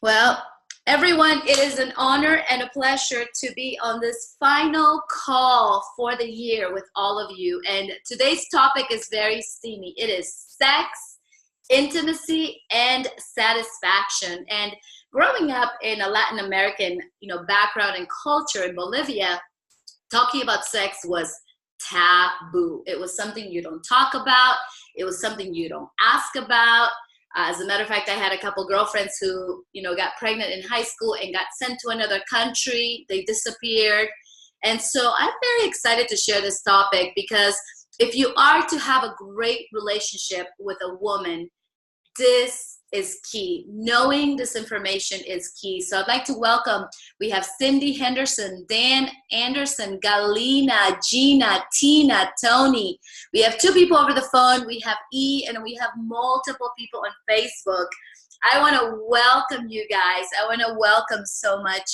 Well, everyone, it is an honor and a pleasure to be on this final call for the year with all of you. And today's topic is very steamy. It is sex, intimacy, and satisfaction. And growing up in a Latin American, background and culture in Bolivia, talking about sex was taboo. It was something you don't talk about. It was something you don't ask about. As a matter of fact, I had a couple girlfriends who, got pregnant in high school and got sent to another country. They disappeared. And so I'm very excited to share this topic because if you are to have a great relationship with a woman, this is key. Knowing this information is key. So I'd like to welcome, we have Cindy Henderson, Dan Anderson, Galina, Gina, Tina, Tony. We have 2 people over the phone. We have E, and we have multiple people on Facebook. I want to welcome you guys. I want to welcome so much.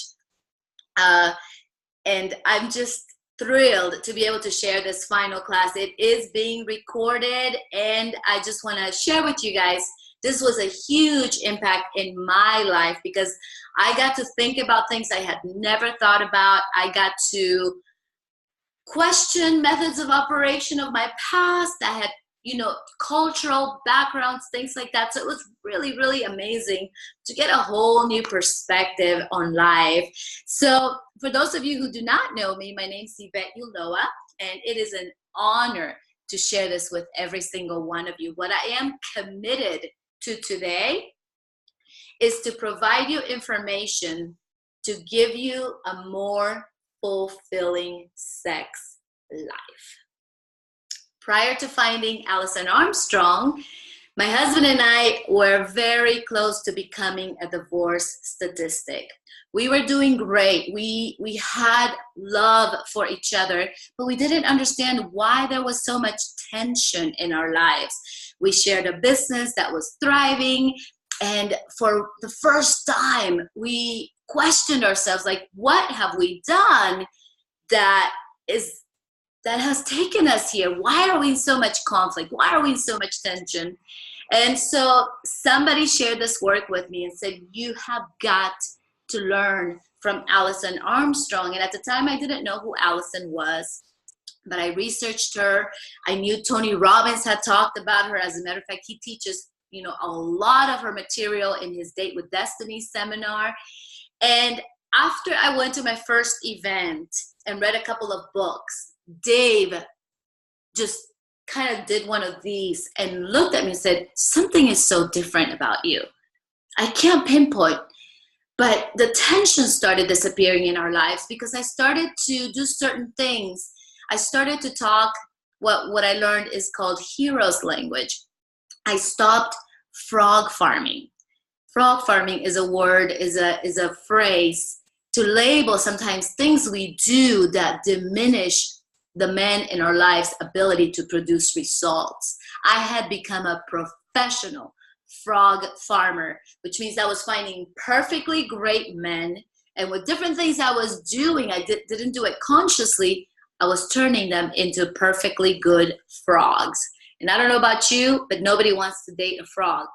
And I'm just thrilled to be able to share this final class. It is being recorded, and I just want to share with you guys, this was a huge impact in my life because I got to think about things I had never thought about. I got to question methods of operation of my past. I had, cultural backgrounds, things like that. So it was really, really amazing to get a whole new perspective on life. So for those of you who do not know me, my name's Yvette, Ulloa, and it is an honor to share this with every single one of you. What I am committed to today is to provide you information to give you a more fulfilling sex life. Prior to finding Alison Armstrong, my husband and I were very close to becoming a divorce statistic. We were doing great. We had love for each other, but we didn't understand why there was so much tension in our lives. We shared a business that was thriving, and for the first time, we questioned ourselves, like, what have we done that has taken us here? Why are we in so much conflict? Why are we in so much tension? And so somebody shared this work with me and said, you have got to learn from Alison Armstrong. And at the time, I didn't know who Alison was, but I researched her. I knew Tony Robbins had talked about her. As a matter of fact, he teaches, a lot of her material in his Date with Destiny seminar. And after I went to my first event and read a couple of books, Dave just kind of did one of these and looked at me and said, something is so different about you. I can't pinpoint, but the tension started disappearing in our lives because I started to do certain things. I started to talk what I learned is called hero's language. I stopped frog farming. Frog farming is a word, is a phrase to label sometimes things we do that diminish the men in our lives' ability to produce results. I had become a professional frog farmer, which means I was finding perfectly great men, and with different things I was doing, I didn't do it consciously, I was turning them into perfectly good frogs. And I don't know about you, but nobody wants to date a frog.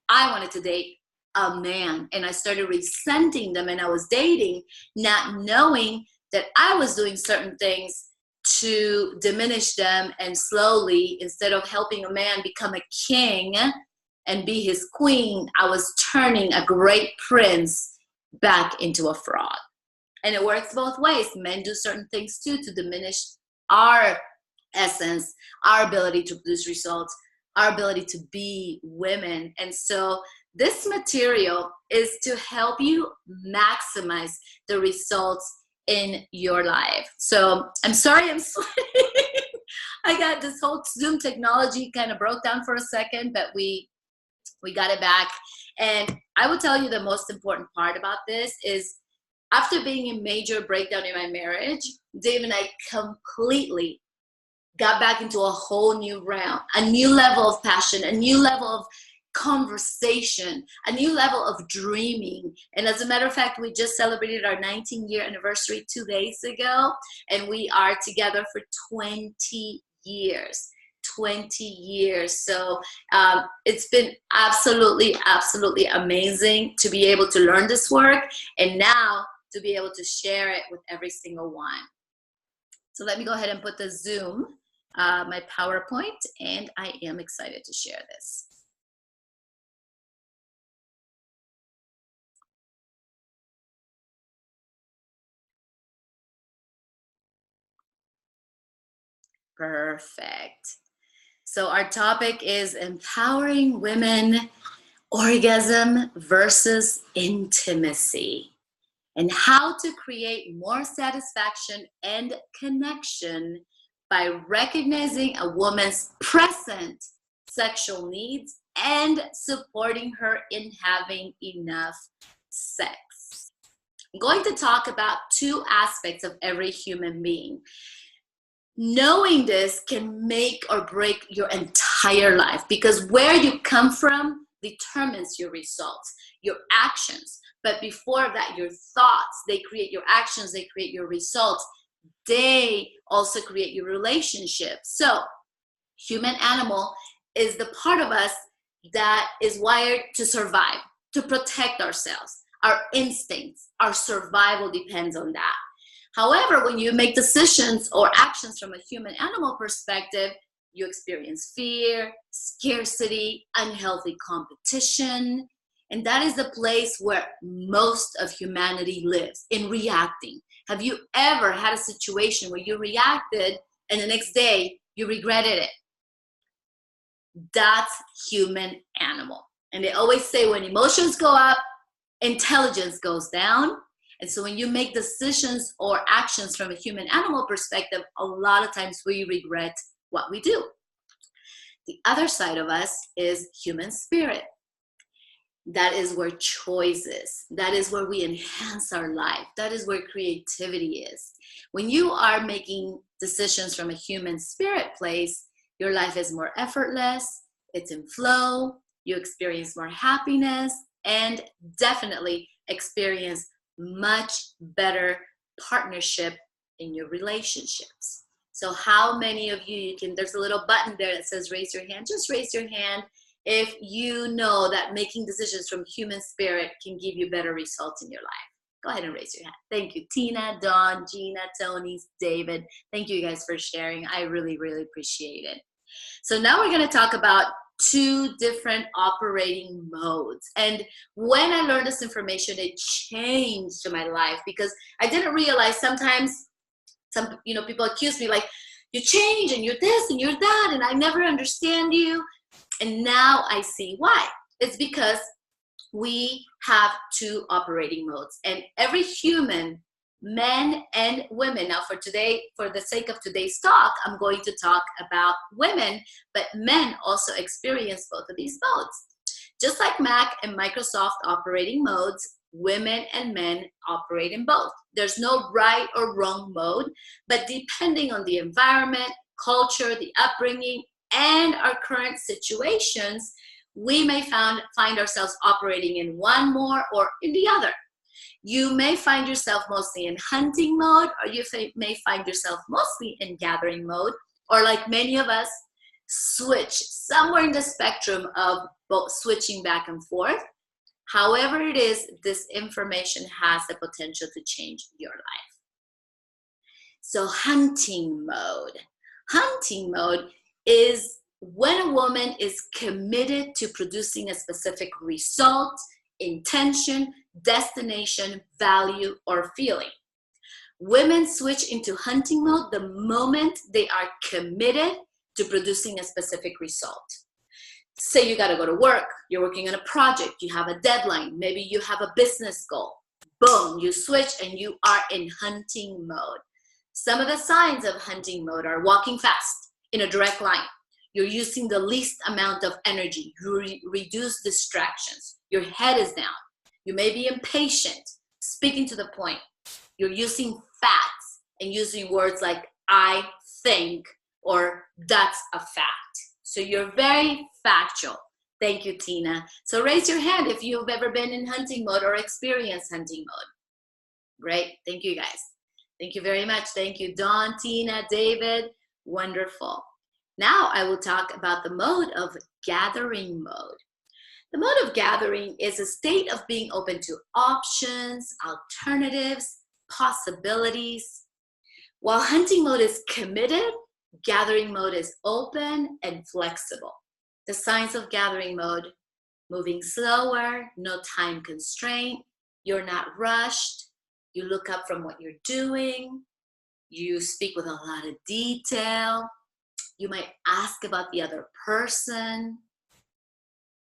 I wanted to date a man, and I started resenting them, and I was dating, not knowing that I was doing certain things to diminish them, and slowly, instead of helping a man become a king and be his queen, I was turning a great prince back into a frog. And it works both ways. Men do certain things too to diminish our essence, our ability to produce results, our ability to be women. And so this material is to help you maximize the results in your life. So I'm sorry I'm sweating. I got this whole Zoom technology kind of broke down for a second, but we got it back. And I will tell you the most important part about this is after being in major breakdown in my marriage, Dave and I completely got back into a whole new realm, a new level of passion, a new level of conversation, a new level of dreaming. And as a matter of fact, we just celebrated our 19-year anniversary 2 days ago, and we are together for 20 years. 20 years. So it's been absolutely, absolutely amazing to be able to learn this work and now to be able to share it with every single one. So let me go ahead and put the Zoom, my PowerPoint, and I am excited to share this. Perfect. So our topic is empowering women, orgasm versus intimacy, and how to create more satisfaction and connection by recognizing a woman's present sexual needs and supporting her in having enough sex. I'm going to talk about two aspects of every human being. Knowing this can make or break your entire life, because where you come from determines your results, your actions. But before that, your thoughts, they create your actions, they create your results. They also create your relationships. So human animal is the part of us that is wired to survive, to protect ourselves. Our instincts, our survival depends on that. However, when you make decisions or actions from a human animal perspective, you experience fear, scarcity, unhealthy competition, and that is the place where most of humanity lives, in reacting. Have you ever had a situation where you reacted and the next day you regretted it? That's human animal. And they always say when emotions go up, intelligence goes down. And so when you make decisions or actions from a human animal perspective, a lot of times we regret what we do. The other side of us is human spirit. That is where choice is. That is where we enhance our life. That is where creativity is. When you are making decisions from a human spirit place, your life is more effortless, it's in flow, you experience more happiness, and definitely experience much better partnership in your relationships. So how many of you can, there's a little button there that says raise your hand. Just raise your hand if you know that making decisions from human spirit can give you better results in your life. Go ahead and raise your hand. Thank you, Tina, Dawn, Gina, Tony, David. Thank you guys for sharing. I really, really appreciate it. So now we're going to talk about two different operating modes. And when I learned this information, it changed my life, because I didn't realize sometimes people accuse me like, you change and you're this and you're that, and I never understand you. And now I see why. It's because we have two operating modes, and every human, men and women. Now for today, for the sake of today's talk, I'm going to talk about women, but men also experience both of these modes. Just like Mac and Microsoft operating modes, women and men operate in both. There's no right or wrong mode, but depending on the environment, culture, the upbringing, and our current situations, we may find ourselves operating in one more or in the other. You may find yourself mostly in hunting mode, or you may find yourself mostly in gathering mode, or like many of us, switch somewhere in the spectrum of both, switching back and forth. However it is, this information has the potential to change your life. So hunting mode. Hunting mode is when a woman is committed to producing a specific result, intention, destination, value, or feeling. Women switch into hunting mode the moment they are committed to producing a specific result. Say you got to go to work, you're working on a project, you have a deadline, maybe you have a business goal. Boom, you switch and you are in hunting mode. Some of the signs of hunting mode are walking fast in a direct line. You're using the least amount of energy. You reduce distractions. Your head is down. You may be impatient, speaking to the point. You're using facts and using words like I think or that's a fact. So you're very factual. Thank you, Tina. So raise your hand if you've ever been in hunting mode or experienced hunting mode. Great. Thank you, guys. Thank you very much. Thank you, Dawn, Tina, David. Wonderful. Now I will talk about the mode of gathering mode. The mode of gathering is a state of being open to options, alternatives, possibilities. While hunting mode is committed, gathering mode is open and flexible. The signs of gathering mode: moving slower, no time constraint, you're not rushed, you look up from what you're doing, you speak with a lot of detail, you might ask about the other person,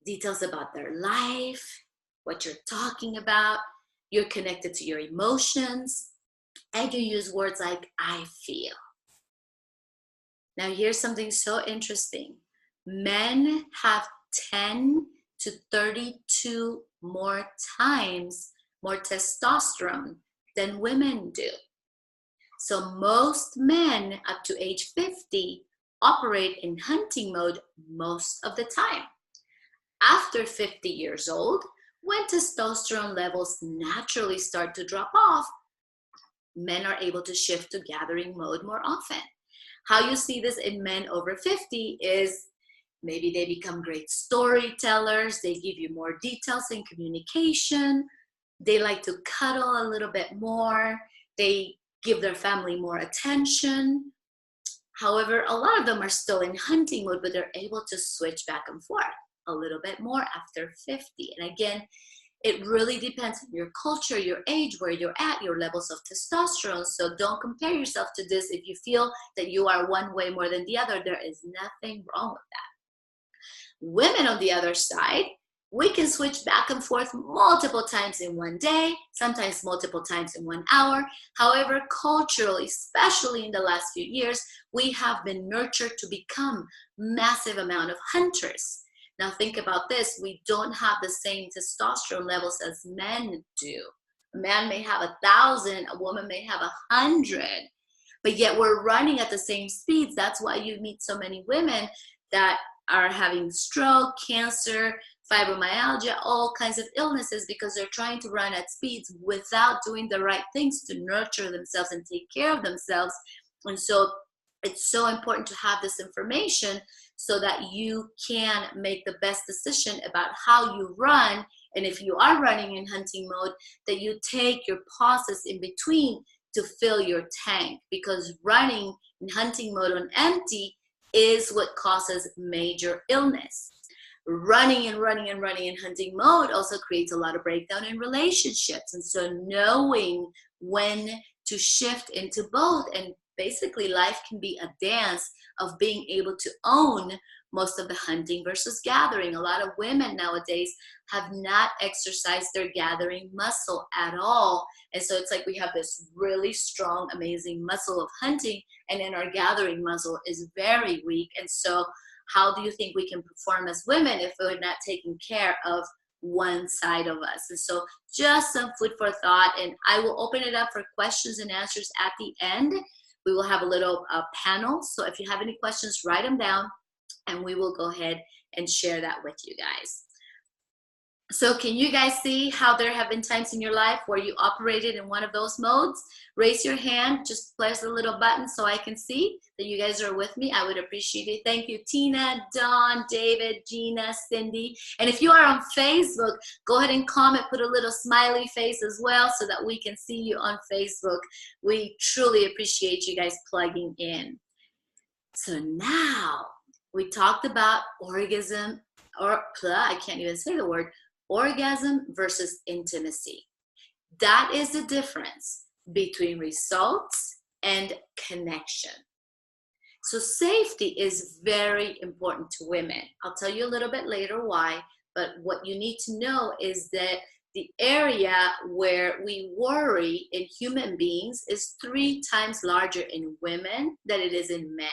details about their life, what you're talking about, you're connected to your emotions, and you use words like I feel. Now here's something so interesting. Men have 10 to 32 more times more testosterone than women do. So most men up to age 50 operate in hunting mode most of the time. After 50 years old, when testosterone levels naturally start to drop off, men are able to shift to gathering mode more often. How you see this in men over 50 is maybe they become great storytellers, they give you more details in communication, they like to cuddle a little bit more, they give their family more attention. However, a lot of them are still in hunting mode, but they're able to switch back and forth a little bit more after 50. And again, it really depends on your culture, your age, where you're at, your levels of testosterone. So don't compare yourself to this. If you feel that you are one way more than the other, there is nothing wrong with that. Women, on the other side, we can switch back and forth multiple times in one day, sometimes multiple times in 1 hour. However, culturally, especially in the last few years, we have been nurtured to become massive amount of hunters. Now think about this, we don't have the same testosterone levels as men do. A man may have 1,000, a woman may have 100, but yet we're running at the same speeds. That's why you meet so many women that are having stroke, cancer, fibromyalgia, all kinds of illnesses, because they're trying to run at speeds without doing the right things to nurture themselves and take care of themselves. And so it's so important to have this information so that you can make the best decision about how you run. And if you are running in hunting mode, that you take your pauses in between to fill your tank, because running in hunting mode on empty is what causes major illness. Running and running and running in hunting mode also creates a lot of breakdown in relationships. And so knowing when to shift into both, and basically life can be a dance of being able to own most of the hunting versus gathering. A lot of women nowadays have not exercised their gathering muscle at all. And so it's like we have this really strong, amazing muscle of hunting, and then our gathering muscle is very weak. And so how do you think we can perform as women if we're not taking care of one side of us? And so just some food for thought, and I will open it up for questions and answers at the end. We will have a little panel. So if you have any questions, write them down, and we will go ahead and share that with you guys. So can you guys see how there have been times in your life where you operated in one of those modes? Raise your hand, just press the little button so I can see that you guys are with me. I would appreciate it. Thank you, Tina, Dawn, David, Gina, Cindy. And if you are on Facebook, go ahead and comment, put a little smiley face as well so that we can see you on Facebook. We truly appreciate you guys plugging in. So now we talked about orgasm, or I can't even say the word, orgasm versus intimacy. That is the difference between results and connection. So safety is very important to women. I'll tell you a little bit later why, but what you need to know is that the area where we worry in human beings is 3 times larger in women than it is in men.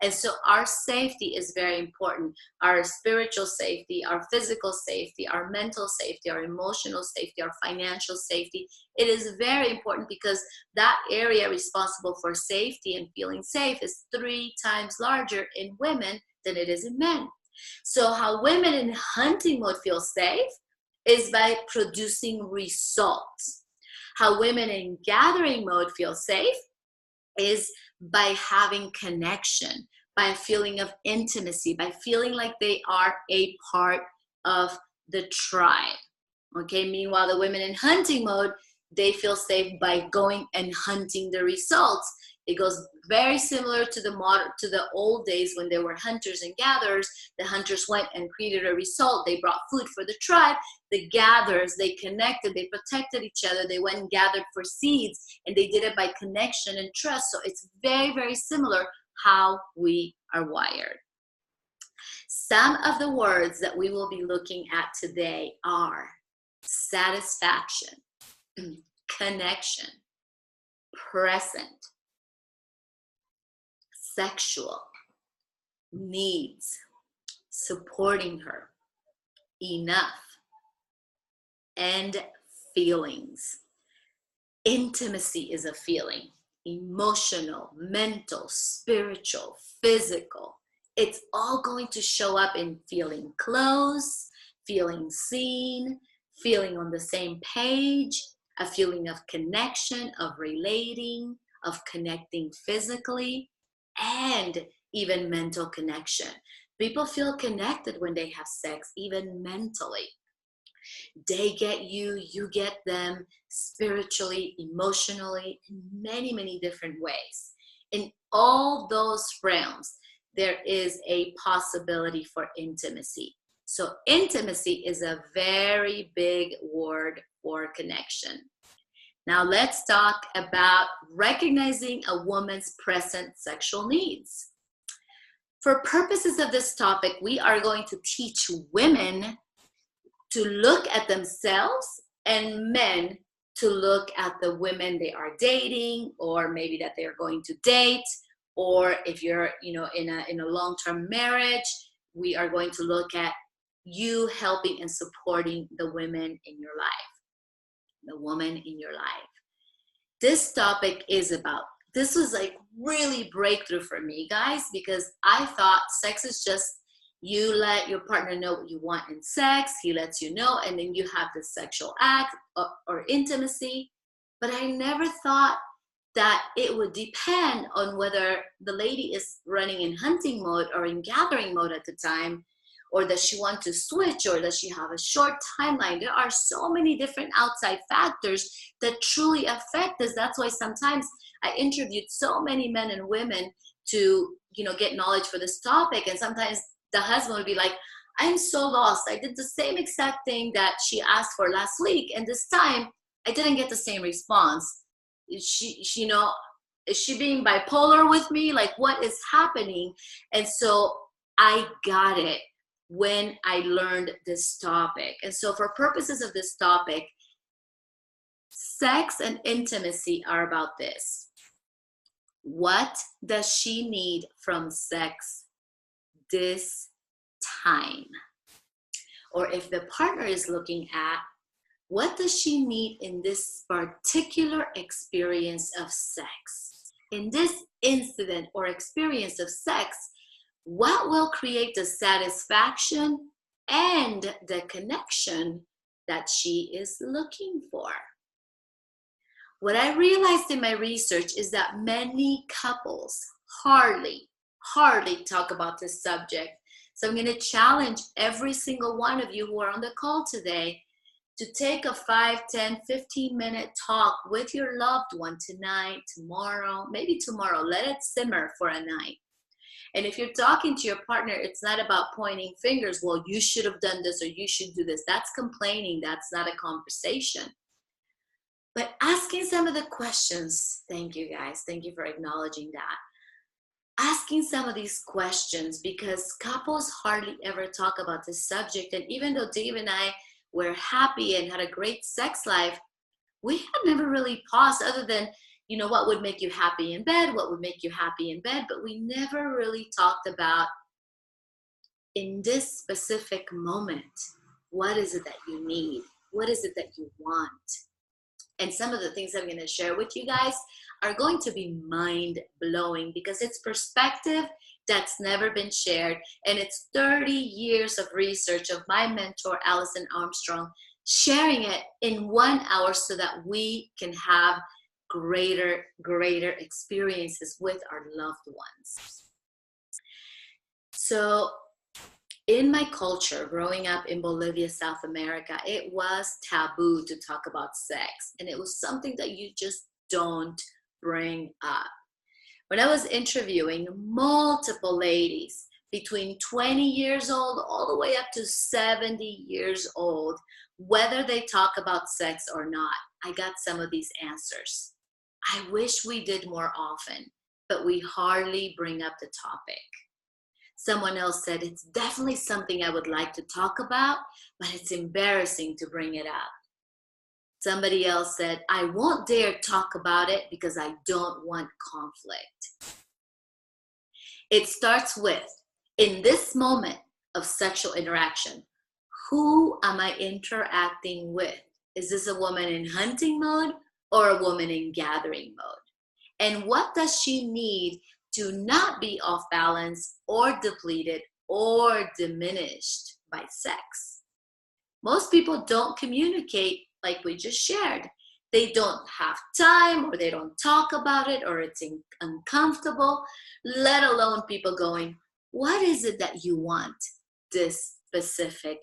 And so our safety is very important. Our spiritual safety, our physical safety, our mental safety, our emotional safety, our financial safety. It is very important because that area responsible for safety and feeling safe is 3 times larger in women than it is in men. So how women in hunting mode feel safe is by producing results. How women in gathering mode feel safe is by having connection, by a feeling of intimacy, by feeling like they are a part of the tribe. Okay, meanwhile, the women in hunting mode, they feel safe by going and hunting the results. It goes very similar to the old days when there were hunters and gatherers. The hunters went and created a result. They brought food for the tribe. The gatherers, they connected, they protected each other. They went and gathered for seeds, and they did it by connection and trust. So it's very, very similar how we are wired. Some of the words that we will be looking at today are satisfaction, connection, present, sexual, needs, supporting her, enough, and feelings. Intimacy is a feeling, emotional, mental, spiritual, physical. It's all going to show up in feeling close, feeling seen, feeling on the same page, a feeling of connection, of relating, of connecting physically, and even mental connection. People feel connected when they have sex, even mentally. They get you, you get them, spiritually, emotionally, in many, many different ways. In all those realms, there is a possibility for intimacy. So intimacy is a very big word for connection. Now let's talk about recognizing a woman's present sexual needs. For purposes of this topic, we are going to teach women to look at themselves and men to look at the women they are dating, or maybe that they are going to date, or if you're in a long-term marriage, we are going to look at you helping and supporting the women in your life, the woman in your life. This topic this was like really breakthrough for me, guys, because I thought sex is just you let your partner know what you want in sex, he lets you know, and then you have the sexual act or intimacy. But I never thought that it would depend on whether the lady is running in hunting mode or in gathering mode at the time, or does she want to switch, or does she have a short timeline? There are so many different outside factors that truly affect us. That's why sometimes I interviewed so many men and women to get knowledge for this topic, and sometimes the husband would be like, I'm so lost. I did the same exact thing that she asked for last week, and this time I didn't get the same response. Is she being bipolar with me? Like, what is happening? And so I got it when I learned this topic. And so for purposes of this topic, sex and intimacy are about this. What does she need from sex this time? Or if the partner is looking at, what does she need in this particular experience of sex? In this incident or experience of sex, what will create the satisfaction and the connection that she is looking for? What I realized in my research is that many couples hardly talk about this subject. So I'm going to challenge every single one of you who are on the call today to take a 5, 10, 15-minute talk with your loved one tonight, tomorrow, maybe tomorrow. Let it simmer for a night. And if you're talking to your partner, it's not about pointing fingers. Well, you should have done this or you should do this. That's complaining. That's not a conversation. But asking some of the questions, thank you guys. Thank you for acknowledging that. Asking some of these questions, because couples hardly ever talk about this subject. And even though Dave and I were happy and had a great sex life, we had never really paused other than, what would make you happy in bed? What would make you happy in bed? But we never really talked about, in this specific moment, what is it that you need? What is it that you want? And some of the things I'm going to share with you guys are going to be mind-blowing, because it's perspective that's never been shared. And it's 30 years of research of my mentor, Allison Armstrong, sharing it in 1 hour so that we can have greater experiences with our loved ones. So in my culture, growing up in Bolivia, South America, it was taboo to talk about sex. And it was something that you just don't bring up. When I was interviewing multiple ladies between 20 years old all the way up to 70 years old, whether they talk about sex or not, I got some of these answers. I wish we did more often, but we hardly bring up the topic. Someone else said, it's definitely something I would like to talk about, but it's embarrassing to bring it up. Somebody else said, I won't dare talk about it because I don't want conflict. It starts with, in this moment of sexual interaction, who am I interacting with? Is this a woman in hunting mode or a woman in gathering mode? And what does she need to not be off balance or depleted or diminished by sex? Most people don't communicate like we just shared. They don't have time, or they don't talk about it, or it's uncomfortable, let alone people going, what is it that you want this specific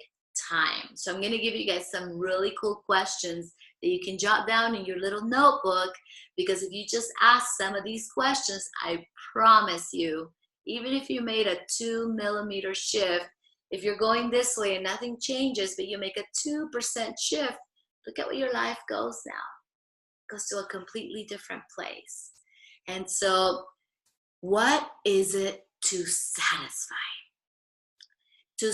time? So I'm going to give you guys some really cool questions that you can jot down in your little notebook, because if you just ask some of these questions, I promise you, even if you made a 2 millimeter shift, if you're going this way and nothing changes, but you make a 2% shift, look at where your life goes now. It goes to a completely different place. And so what is it to satisfy? To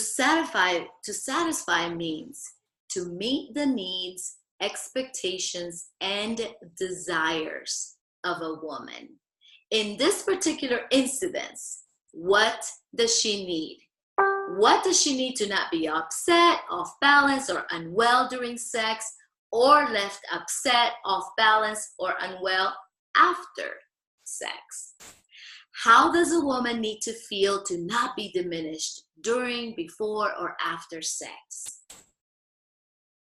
satisfy means to meet the needs, expectations, and desires of a woman. In this particular incidence, what does she need? What does she need to not be upset, off balance, or unwell during sex, or left upset, off balance, or unwell after sex? How does a woman need to feel to not be diminished during, before, or after sex?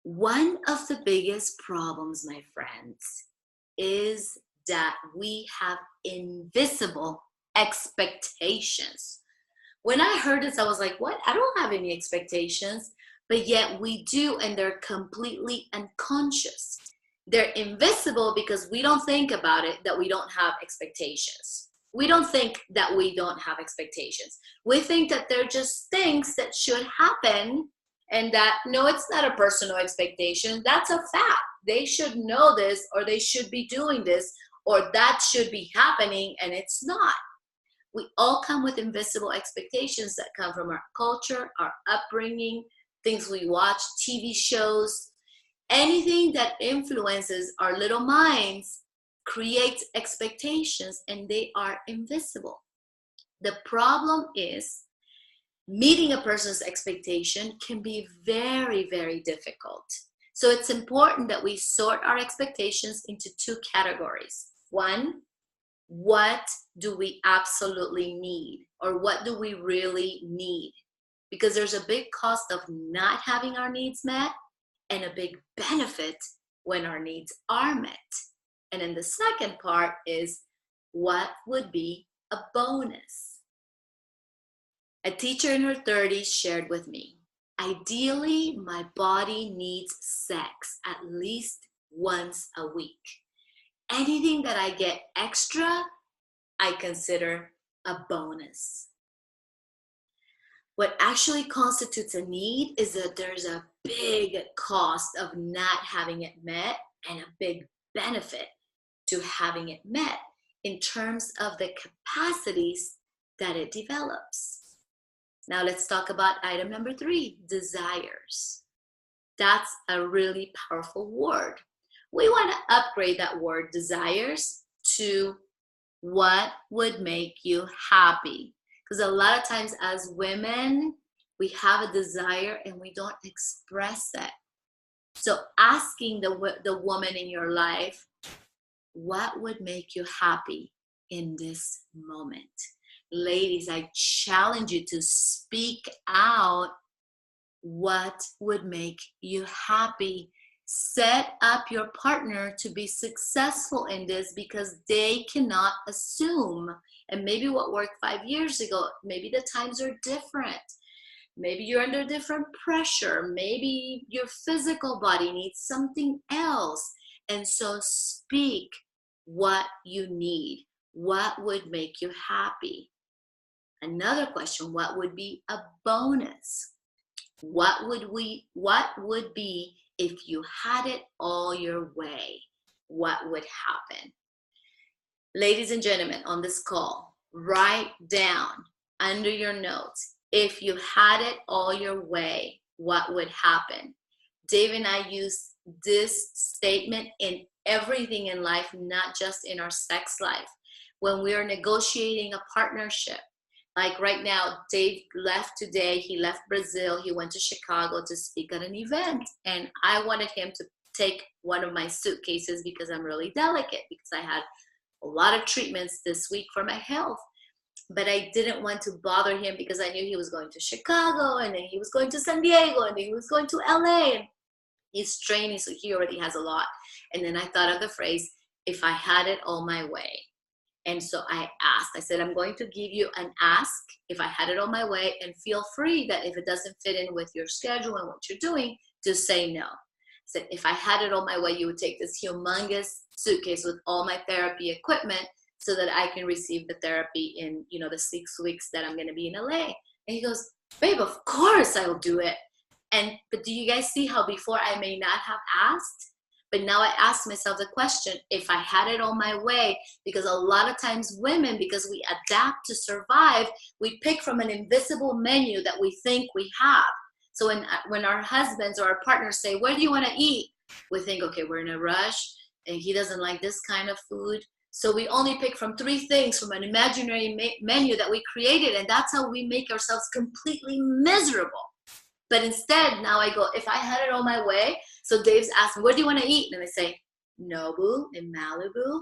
One of the biggest problems, my friends, is that we have invisible expectations. When I heard this, I was like, what? I don't have any expectations, but yet we do, and they're completely unconscious. They're invisible because we don't think about it, that we don't have expectations. We don't think that we don't have expectations. We think that they're just things that should happen, and that, no, it's not a personal expectation. That's a fact. They should know this, or they should be doing this, or that should be happening, and it's not. We all come with invisible expectations that come from our culture, our upbringing, things we watch, TV shows. Anything that influences our little minds creates expectations, and they are invisible. The problem is meeting a person's expectation can be very, very difficult. So it's important that we sort our expectations into 2 categories. One, what do we absolutely need, or what do we really need? Because there's a big cost of not having our needs met, and a big benefit when our needs are met. And then the second part is, what would be a bonus? A teacher in her 30s shared with me, ideally, my body needs sex at least once a week. Anything that I get extra, I consider a bonus. What actually constitutes a need is that there's a big cost of not having it met, and a big benefit to having it met in terms of the capacities that it develops. Now let's talk about item number 3, desires. That's a really powerful word. We want to upgrade that word desires to what would make you happy. Because a lot of times as women, we have a desire and we don't express it. So asking the woman in your life, what would make you happy in this moment? Ladies, I challenge you to speak out what would make you happy. Set up your partner to be successful in this, because they cannot assume. And maybe what worked 5 years ago, maybe the times are different. Maybe you're under different pressure. Maybe your physical body needs something else. And so speak what you need. What would make you happy? Another question, what would be a bonus? What would be if you had it all your way? What would happen? Ladies and gentlemen, on this call, write down under your notes, if you had it all your way, what would happen? Dave and I use this statement in everything in life, not just in our sex life. When we are negotiating a partnership, like right now, Dave left today. He left Brazil. He went to Chicago to speak at an event. And I wanted him to take one of my suitcases because I'm really delicate, because I had a lot of treatments this week for my health. But I didn't want to bother him because I knew he was going to Chicago, and then he was going to San Diego, and then he was going to LA. And he's training, so he already has a lot. And then I thought of the phrase, if I had it all my way. And so I asked, I said, I'm going to give you an ask if I had it all my way, and feel free that if it doesn't fit in with your schedule and what you're doing, to say no. I said, if I had it all my way, you would take this humongous suitcase with all my therapy equipment so that I can receive the therapy in, the 6 weeks that I'm going to be in LA. And he goes, babe, of course I'll do it. But do you guys see how before I may not have asked? But now I ask myself the question, if I had it all my way, because a lot of times women, because we adapt to survive, we pick from an invisible menu that we think we have. So when our husbands or our partners say, where do you want to eat? We think, okay, we're in a rush and he doesn't like this kind of food. So we only pick from 3 things from an imaginary menu that we created. And that's how we make ourselves completely miserable. But instead, now I go, if I had it all my way, so Dave's asking, where do you want to eat? And I say, Nobu in Malibu.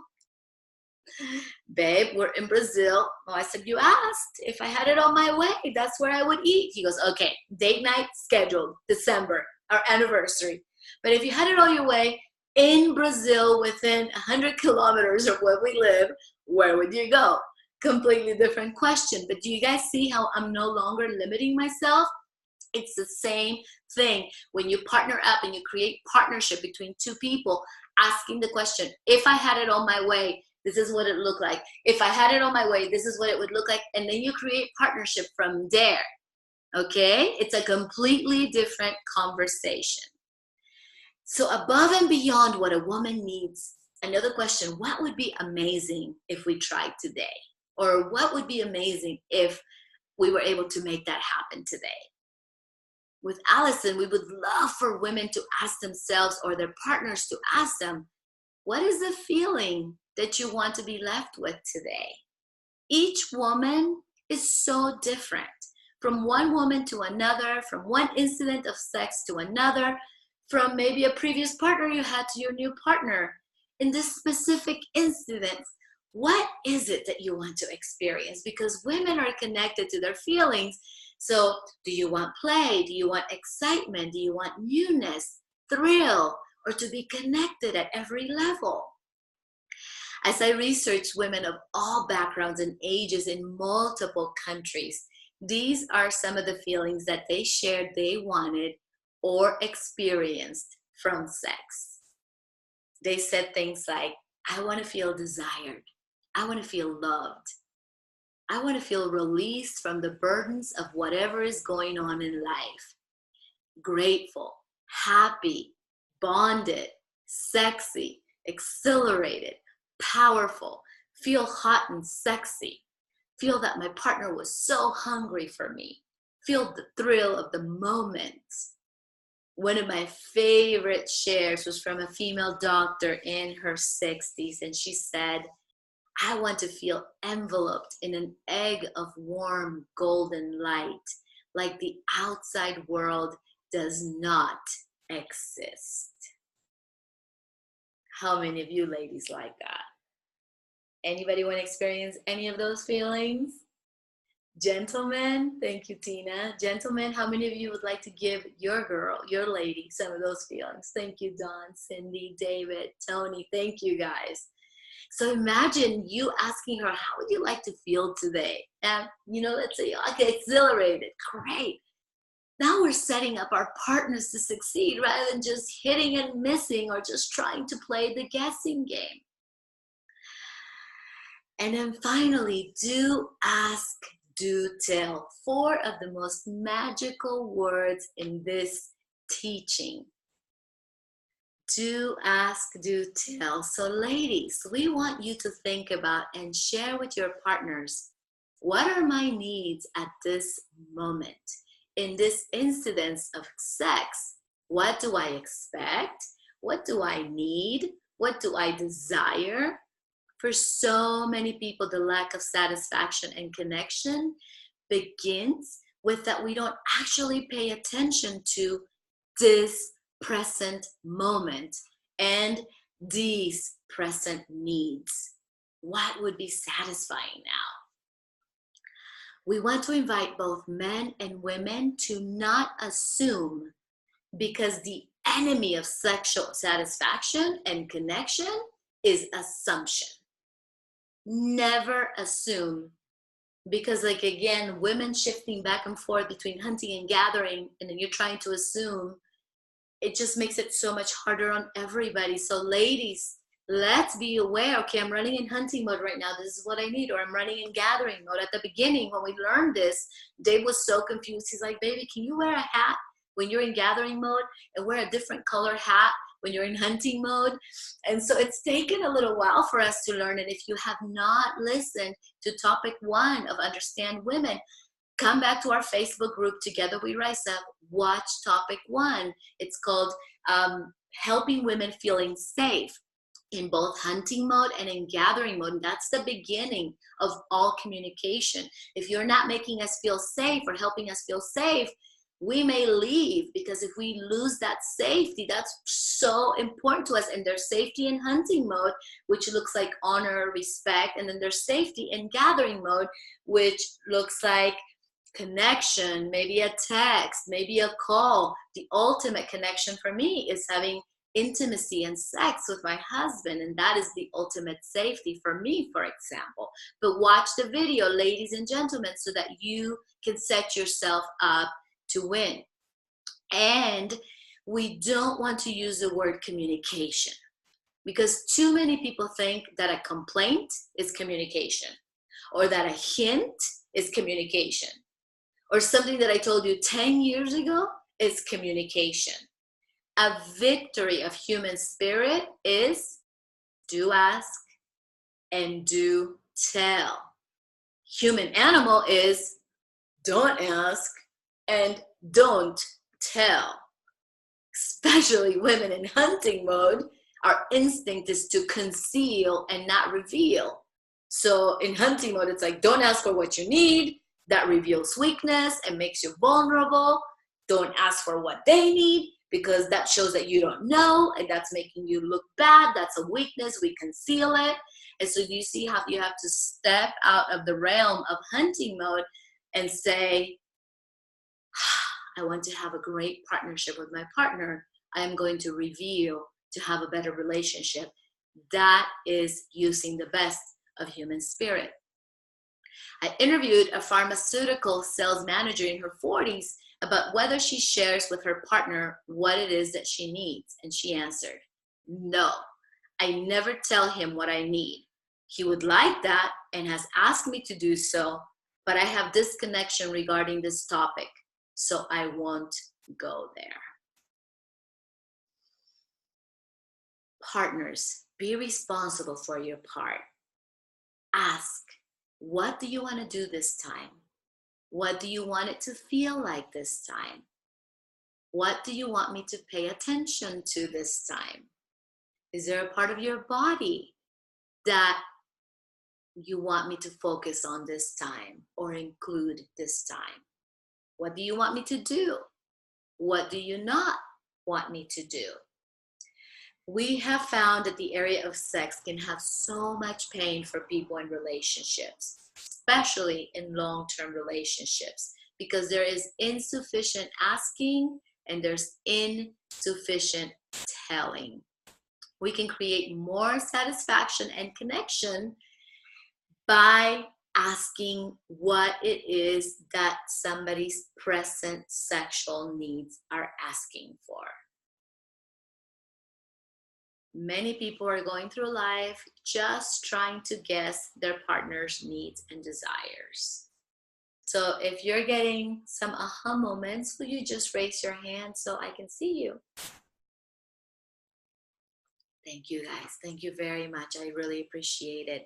Babe, we're in Brazil. Oh, I said, you asked. If I had it all my way, that's where I would eat. He goes, okay, date night scheduled, December, our anniversary. But if you had it all your way, in Brazil, within 100 kilometers of where we live, where would you go? Completely different question. But do you guys see how I'm no longer limiting myself? It's the same thing when you partner up and you create partnership between 2 people, asking the question, if I had it all my way, this is what it looked like. If I had it all my way, this is what it would look like. And then you create partnership from there. Okay? It's a completely different conversation. So above and beyond what a woman needs, another question, what would be amazing if we tried today? Or what would be amazing if we were able to make that happen today? With Allison, we would love for women to ask themselves, or their partners to ask them, what is the feeling that you want to be left with today? Each woman is so different, from one woman to another, from one incident of sex to another, from maybe a previous partner you had to your new partner. In this specific incident, what is it that you want to experience? Because women are connected to their feelings. So do you want play? Do you want excitement? Do you want newness, thrill, or to be connected at every level? As I researched women of all backgrounds and ages in multiple countries, these are some of the feelings that they shared they wanted or experienced from sex. They said things like, I want to feel desired. I want to feel loved. I want to feel released from the burdens of whatever is going on in life. Grateful, happy, bonded, sexy, exhilarated, powerful, feel hot and sexy, feel that my partner was so hungry for me, feel the thrill of the moment. One of my favorite shares was from a female doctor in her 60s, and she said, I want to feel enveloped in an egg of warm golden light, like the outside world does not exist. How many of you ladies like that? Anybody want to experience any of those feelings? Gentlemen, thank you, Tina. Gentlemen, how many of you would like to give your girl, your lady, some of those feelings? Thank you, Don, Cindy, David, Tony. Thank you, guys. So imagine you asking her, how would you like to feel today? And, let's say, okay, exhilarated. Great. Now we're setting up our partners to succeed rather than just hitting and missing or just trying to play the guessing game. And then finally, do ask, do tell. 4 of the most magical words in this teaching. Do ask, do tell. So ladies, we want you to think about and share with your partners, what are my needs at this moment? In this incidence of sex, what do I expect? What do I need? What do I desire? For so many people, the lack of satisfaction and connection begins with that we don't actually pay attention to this present moment and these present needs. What would be satisfying now? We want to invite both men and women to not assume, because the enemy of sexual satisfaction and connection is assumption. Never assume, because again, women shifting back and forth between hunting and gathering, and then you're trying to assume, it just makes it so much harder on everybody. So ladies, let's be aware, okay, I'm running in hunting mode right now. This is what I need. Or I'm running in gathering mode. At the beginning, when we learned this, Dave was so confused. He's like, baby, can you wear a hat when you're in gathering mode and wear a different color hat when you're in hunting mode? And so it's taken a little while for us to learn. And if you have not listened to topic 1 of Understand Women, come back to our Facebook group, Together We Rise Up, watch topic 1. It's called Helping Women Feeling Safe in both hunting mode and in gathering mode. And that's the beginning of all communication. If you're not making us feel safe or helping us feel safe, we may leave, because if we lose that safety, that's so important to us. And there's safety in hunting mode, which looks like honor, respect. And then there's safety in gathering mode, which looks like connection, maybe a text, maybe a call. The ultimate connection for me is having intimacy and sex with my husband, and that is the ultimate safety for me, for example. But watch the video, ladies and gentlemen, so that you can set yourself up to win. And we don't want to use the word communication, because too many people think that a complaint is communication, or that a hint is communication, or something that I told you 10 years ago is communication. A victory of human spirit is do ask and do tell. Human animal is don't ask and don't tell. Especially women in hunting mode, our instinct is to conceal and not reveal. So in hunting mode, it's like, don't ask for what you need. That reveals weakness and makes you vulnerable. Don't ask for what they need, because that shows that you don't know, and that's making you look bad. That's a weakness. We conceal it. And so you see how you have to step out of the realm of hunting mode and say, I want to have a great partnership with my partner. I am going to reveal to have a better relationship. That is using the best of human spirit. I interviewed a pharmaceutical sales manager in her 40s about whether she shares with her partner what it is that she needs. And she answered, no, I never tell him what I need. He would like that and has asked me to do so, but I have disconnection regarding this topic, so I won't go there. Partners, be responsible for your part. Ask, what do you want to do this time? What do you want it to feel like this time? What do you want me to pay attention to this time? Is there a part of your body that you want me to focus on this time or include this time? What do you want me to do? What do you not want me to do? We have found that the area of sex can have so much pain for people in relationships. especially in long-term relationships, because there is insufficient asking and there's insufficient telling. We can create more satisfaction and connection by asking what it is that somebody's present sexual needs are asking for. Many people are going through life just trying to guess their partner's needs and desires. So if you're getting some aha moments, will you just raise your hand so I can see you? Thank you guys. Thank you very much. I really appreciate it.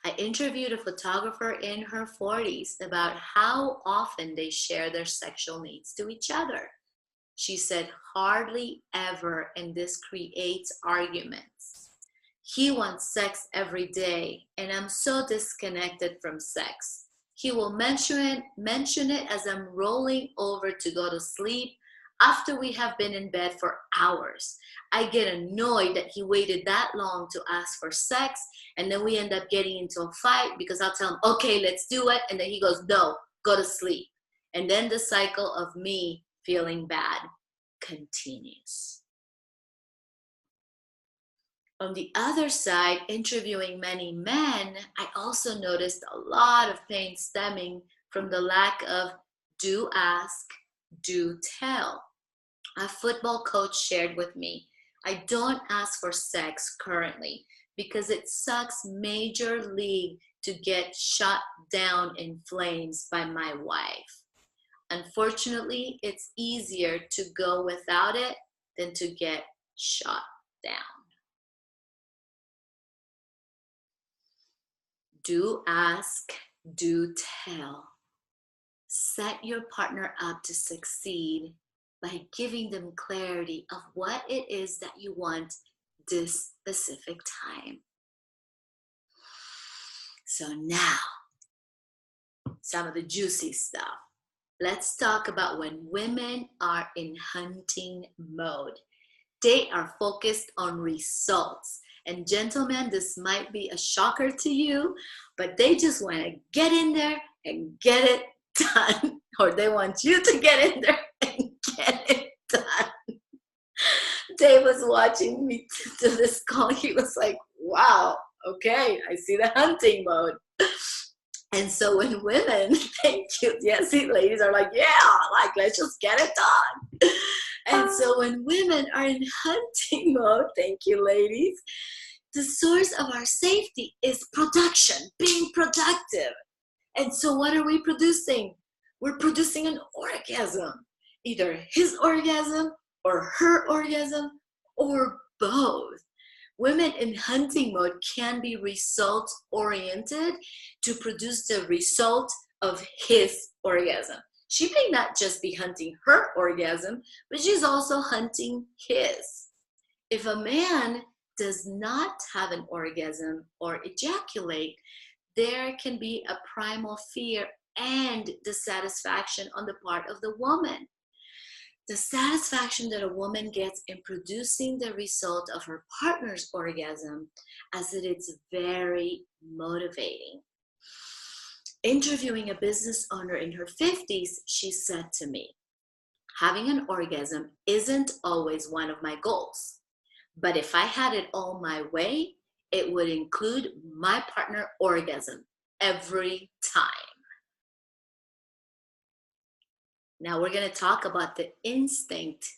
I interviewed a photographer in her 40s about how often they share their sexual needs to each other. She said, hardly ever, and this creates arguments. He wants sex every day, and I'm so disconnected from sex. He will mention it as I'm rolling over to go to sleep after we have been in bed for hours. I get annoyed that he waited that long to ask for sex, and then we end up getting into a fight because I'll tell him, okay, let's do it, and then he goes, no, go to sleep. And then the cycle of me feeling bad continues. On the other side, interviewing many men, I also noticed a lot of pain stemming from the lack of do ask, do tell. A football coach shared with me, I don't ask for sex currently because it sucks major league to get shot down in flames by my wife. Unfortunately, it's easier to go without it than to get shot down. Do ask, do tell. Set your partner up to succeed by giving them clarity of what it is that you want this specific time. So now, some of the juicy stuff. Let's talk about when women are in hunting mode. They are focused on results. And gentlemen, this might be a shocker to you, but they just want to get in there and get it done. Or they want you to get in there and get it done. Dave was watching me do this call. He was like, wow, okay, I see the hunting mode. And so when women, thank you, yes, ladies are like, yeah, like, let's just get it done. And so when women are in hunting mode, thank you, ladies, the source of our safety is production, being productive. And so what are we producing? We're producing an orgasm, either his orgasm or her orgasm or both. Women in hunting mode can be result-oriented to produce the result of his orgasm. She may not just be hunting her orgasm, but she's also hunting his. If a man does not have an orgasm or ejaculate, there can be a primal fear and dissatisfaction on the part of the woman. The satisfaction that a woman gets in producing the result of her partner's orgasm, as it is very motivating. Interviewing a business owner in her 50s, she said to me, having an orgasm isn't always one of my goals, but if I had it all my way, it would include my partner orgasm every time. Now we're going to talk about the instinct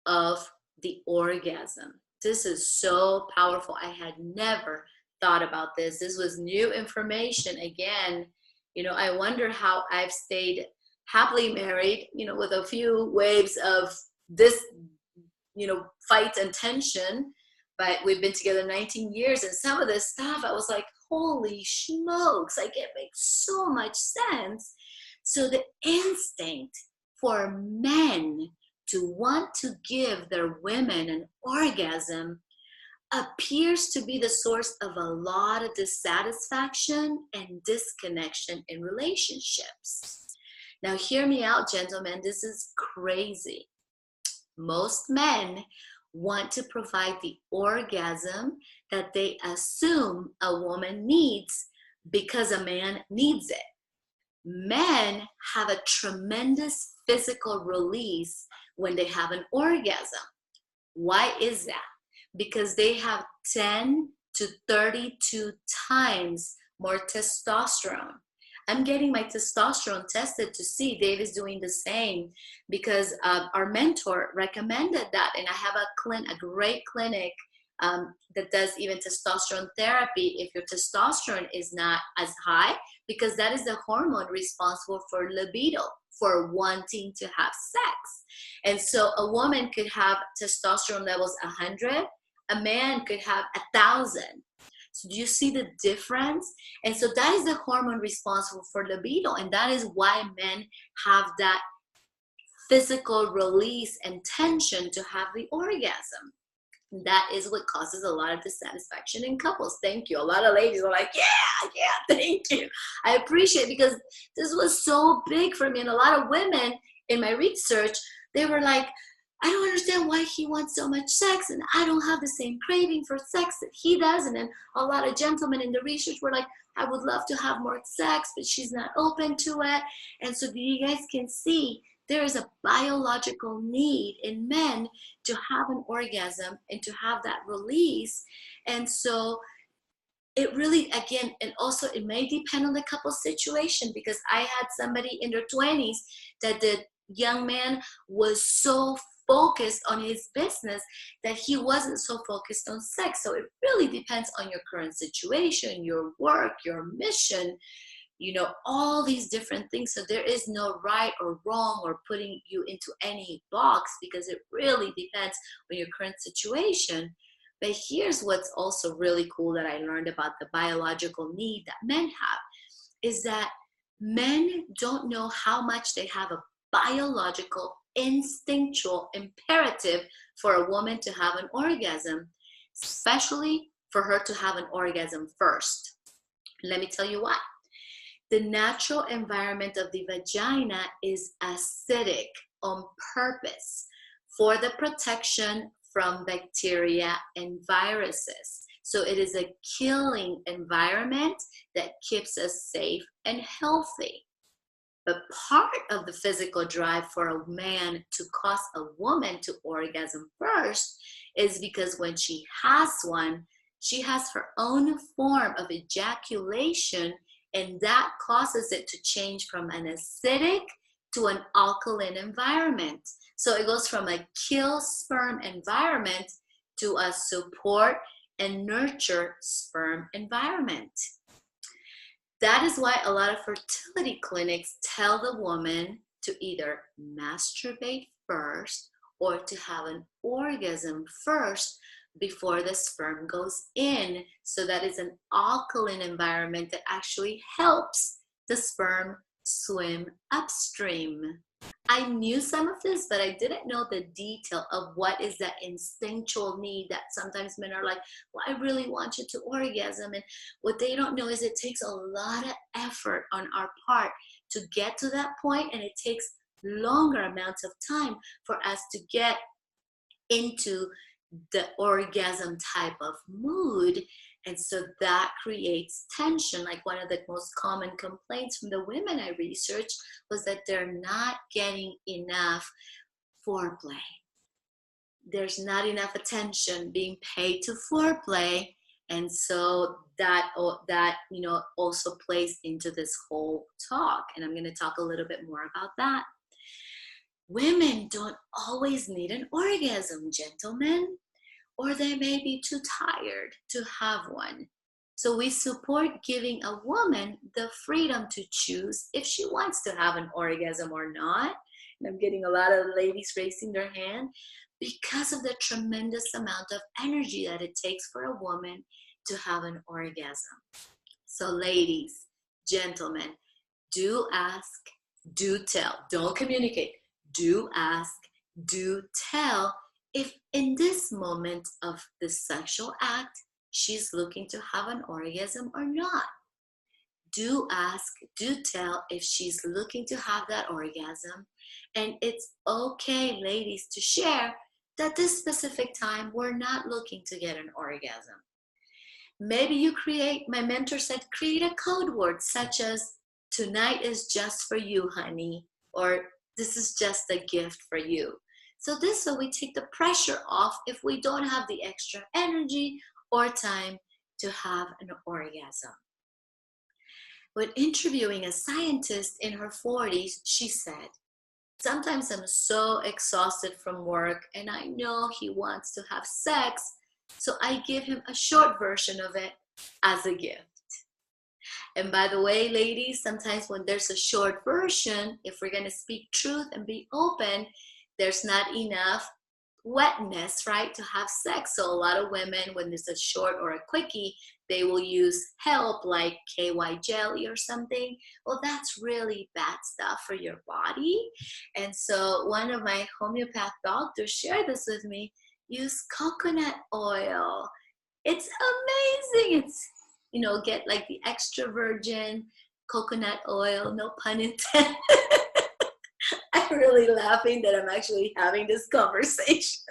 of the orgasm. This is so powerful. I had never thought about this. This was new information. Again, I wonder how I've stayed happily married, with a few waves of this, fight and tension. But we've been together 19 years, and some of this stuff, I was like, holy smokes, like it makes so much sense. So the instinct for men to want to give their women an orgasm appears to be the source of a lot of dissatisfaction and disconnection in relationships. Now, hear me out, gentlemen. This is crazy. Most men want to provide the orgasm that they assume a woman needs because a man needs it. Men have a tremendous physical release when they have an orgasm. Why is that? Because they have 10 to 32 times more testosterone. I'm getting my testosterone tested to see. Dave is doing the same because our mentor recommended that. And I have a great clinic that does even testosterone therapy if your testosterone is not as high, because that is the hormone responsible for libido, for wanting to have sex. And so a woman could have testosterone levels 100, a man could have 1,000. So do you see the difference? And so that is the hormone responsible for libido, and that is why men have that physical release and tension to have the orgasm. That is what causes a lot of dissatisfaction in couples. Thank you. A lot of ladies are like, yeah, thank you. I appreciate it, because this was so big for me. And a lot of women in my research, they were like, I don't understand why he wants so much sex, and I don't have the same craving for sex that he does. And then a lot of gentlemen in the research were like, I would love to have more sex, but she's not open to it. And so you guys can see there is a biological need in men to have an orgasm and to have that release. And so it really, again, and also it may depend on the couple situation, because I had somebody in their 20s that the young man was so focused on his business that he wasn't so focused on sex. So it really depends on your current situation, your work, your mission, all these different things. So there is no right or wrong or putting you into any box, because it really depends on your current situation. But here's what's also really cool that I learned about the biological need that men have, is that men don't know how much they have a biological, instinctual imperative for a woman to have an orgasm, especially for her to have an orgasm first. Let me tell you why. The natural environment of the vagina is acidic on purpose for the protection from bacteria and viruses. So it is a killing environment that keeps us safe and healthy. But part of the physical drive for a man to cause a woman to orgasm first is because when she has one, she has her own form of ejaculation, and that causes it to change from an acidic to an alkaline environment. So it goes from a kill sperm environment to a support and nurture sperm environment. That is why a lot of fertility clinics tell the woman to either masturbate first or to have an orgasm first before the sperm goes in. So that is an alkaline environment that actually helps the sperm swim upstream. I knew some of this, but I didn't know the detail of what is that instinctual need that sometimes men are like, well, I really want you to orgasm. And what they don't know is it takes a lot of effort on our part to get to that point, and it takes longer amounts of time for us to get into the orgasm type of mood. And so that creates tension. Like one of the most common complaints from the women I researched was that they're not getting enough foreplay. There's not enough attention being paid to foreplay. And so that also plays into this whole talk. And I'm going to talk a little bit more about that. Women don't always need an orgasm, gentlemen, or they may be too tired to have one. So we support giving a woman the freedom to choose if she wants to have an orgasm or not. And I'm getting a lot of ladies raising their hand because of the tremendous amount of energy that it takes for a woman to have an orgasm. So ladies, gentlemen, do ask, do tell. Don't communicate. Do ask, do tell if in this moment of the sexual act, she's looking to have an orgasm or not. Do ask, do tell if she's looking to have that orgasm. And it's okay, ladies, to share that this specific time we're not looking to get an orgasm. Maybe you create, my mentor said, create a code word such as, tonight is just for you, honey, or this is just a gift for you. So this way we take the pressure off if we don't have the extra energy or time to have an orgasm. When interviewing a scientist in her 40s, she said, sometimes I'm so exhausted from work and I know he wants to have sex, so I give him a short version of it as a gift. And by the way, ladies, sometimes when there's a short version, if we're going to speak truth and be open, there's not enough wetness, right, to have sex. So a lot of women, when there's a short or a quickie, they will use help like KY jelly or something. Well, that's really bad stuff for your body. And so one of my homeopath doctors shared this with me. Use coconut oil. It's amazing. It's, you know, get like the extra virgin coconut oil, no pun intended. I'm really laughing that I'm actually having this conversation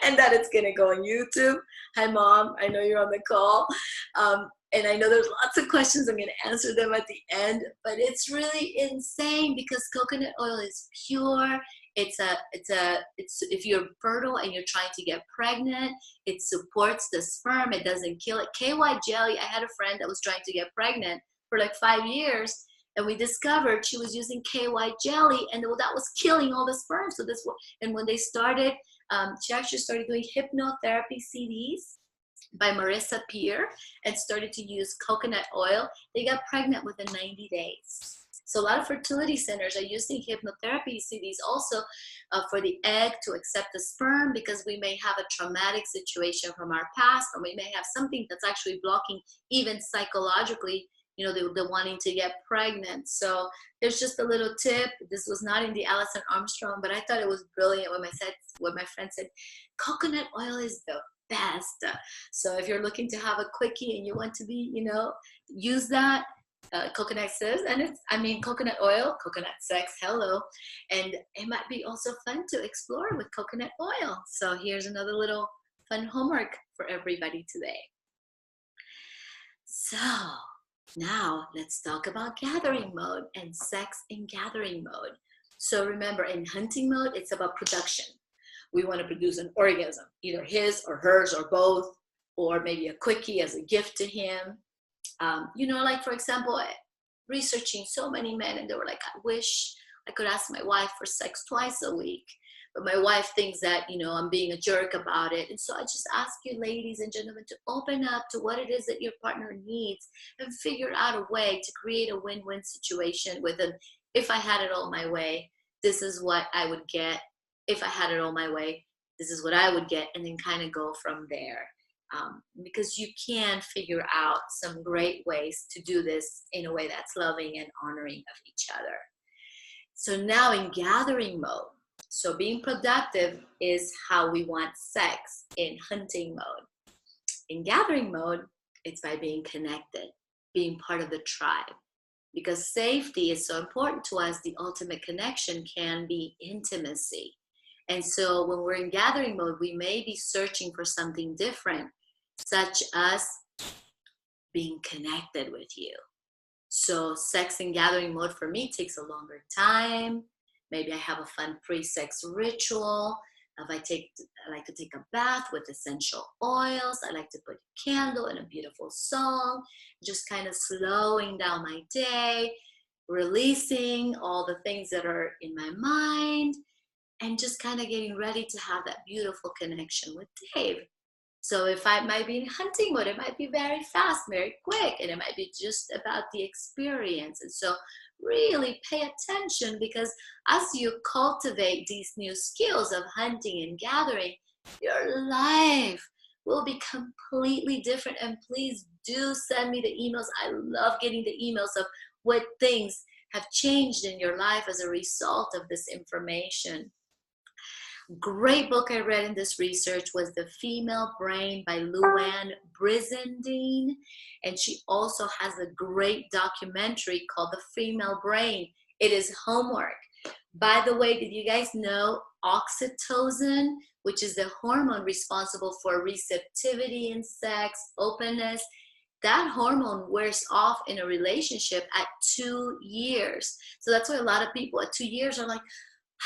and that it's going to go on YouTube. Hi, Mom. I know you're on the call. And I know there's lots of questions. I'm going to answer them at the end. But it's really insane because coconut oil is pure. It's if you're fertile and you're trying to get pregnant, it supports the sperm. It doesn't kill it. KY jelly, I had a friend that was trying to get pregnant for like 5 years. And we discovered she was using KY jelly, and that was killing all the sperm. So and when they started, she actually started doing hypnotherapy CDs by Marissa Peer and started to use coconut oil. They got pregnant within 90 days. So a lot of fertility centers are using hypnotherapy CDs also for the egg to accept the sperm, because we may have a traumatic situation from our past, or we may have something that's actually blocking even psychologically, you know, the wanting to get pregnant. So there's just a little tip. This was not in the Alison Armstrong, but I thought it was brilliant when my friend said, coconut oil is the best. So if you're looking to have a quickie and you want to be, you know, use that. Coconut says, and coconut oil, coconut sex, hello. And it might be also fun to explore with coconut oil. So here's another little fun homework for everybody today. So now let's talk about gathering mode and sex in gathering mode. So remember, in hunting mode, it's about production. We want to produce an orgasm, either his or hers or both, or maybe a quickie as a gift to him. You know, like for example, researching so many men, and they were like, I wish I could ask my wife for sex twice a week, but my wife thinks that, you know, I'm being a jerk about it. And so I just ask you, ladies and gentlemen, to open up to what it is that your partner needs and figure out a way to create a win-win situation with them. If I had it all my way, this is what I would get. If I had it all my way, this is what I would get, and then kind of go from there. Because you can figure out some great ways to do this in a way that's loving and honoring of each other. So now in gathering mode, so being productive is how we want sex in hunting mode. In gathering mode, it's by being connected, being part of the tribe. Because safety is so important to us, the ultimate connection can be intimacy. And so when we're in gathering mode, we may be searching for something different, such as being connected with you. So sex in gathering mode for me takes a longer time. Maybe I have a fun pre-sex ritual. I like to take a bath with essential oils. I like to put a candle and a beautiful song, just kind of slowing down my day, releasing all the things that are in my mind, and just kind of getting ready to have that beautiful connection with Dave. So if I might be in hunting mode, it might be very fast, very quick, and it might be just about the experience. And so really pay attention, because as you cultivate these new skills of hunting and gathering, your life will be completely different. And please do send me the emails. I love getting the emails of what things have changed in your life as a result of this information. Great book I read in this research was The Female Brain by Luann Brizendine. And she also has a great documentary called The Female Brain. It is homework. By the way, did you guys know oxytocin, which is the hormone responsible for receptivity in sex, openness, that hormone wears off in a relationship at 2 years. So that's why a lot of people at 2 years are like,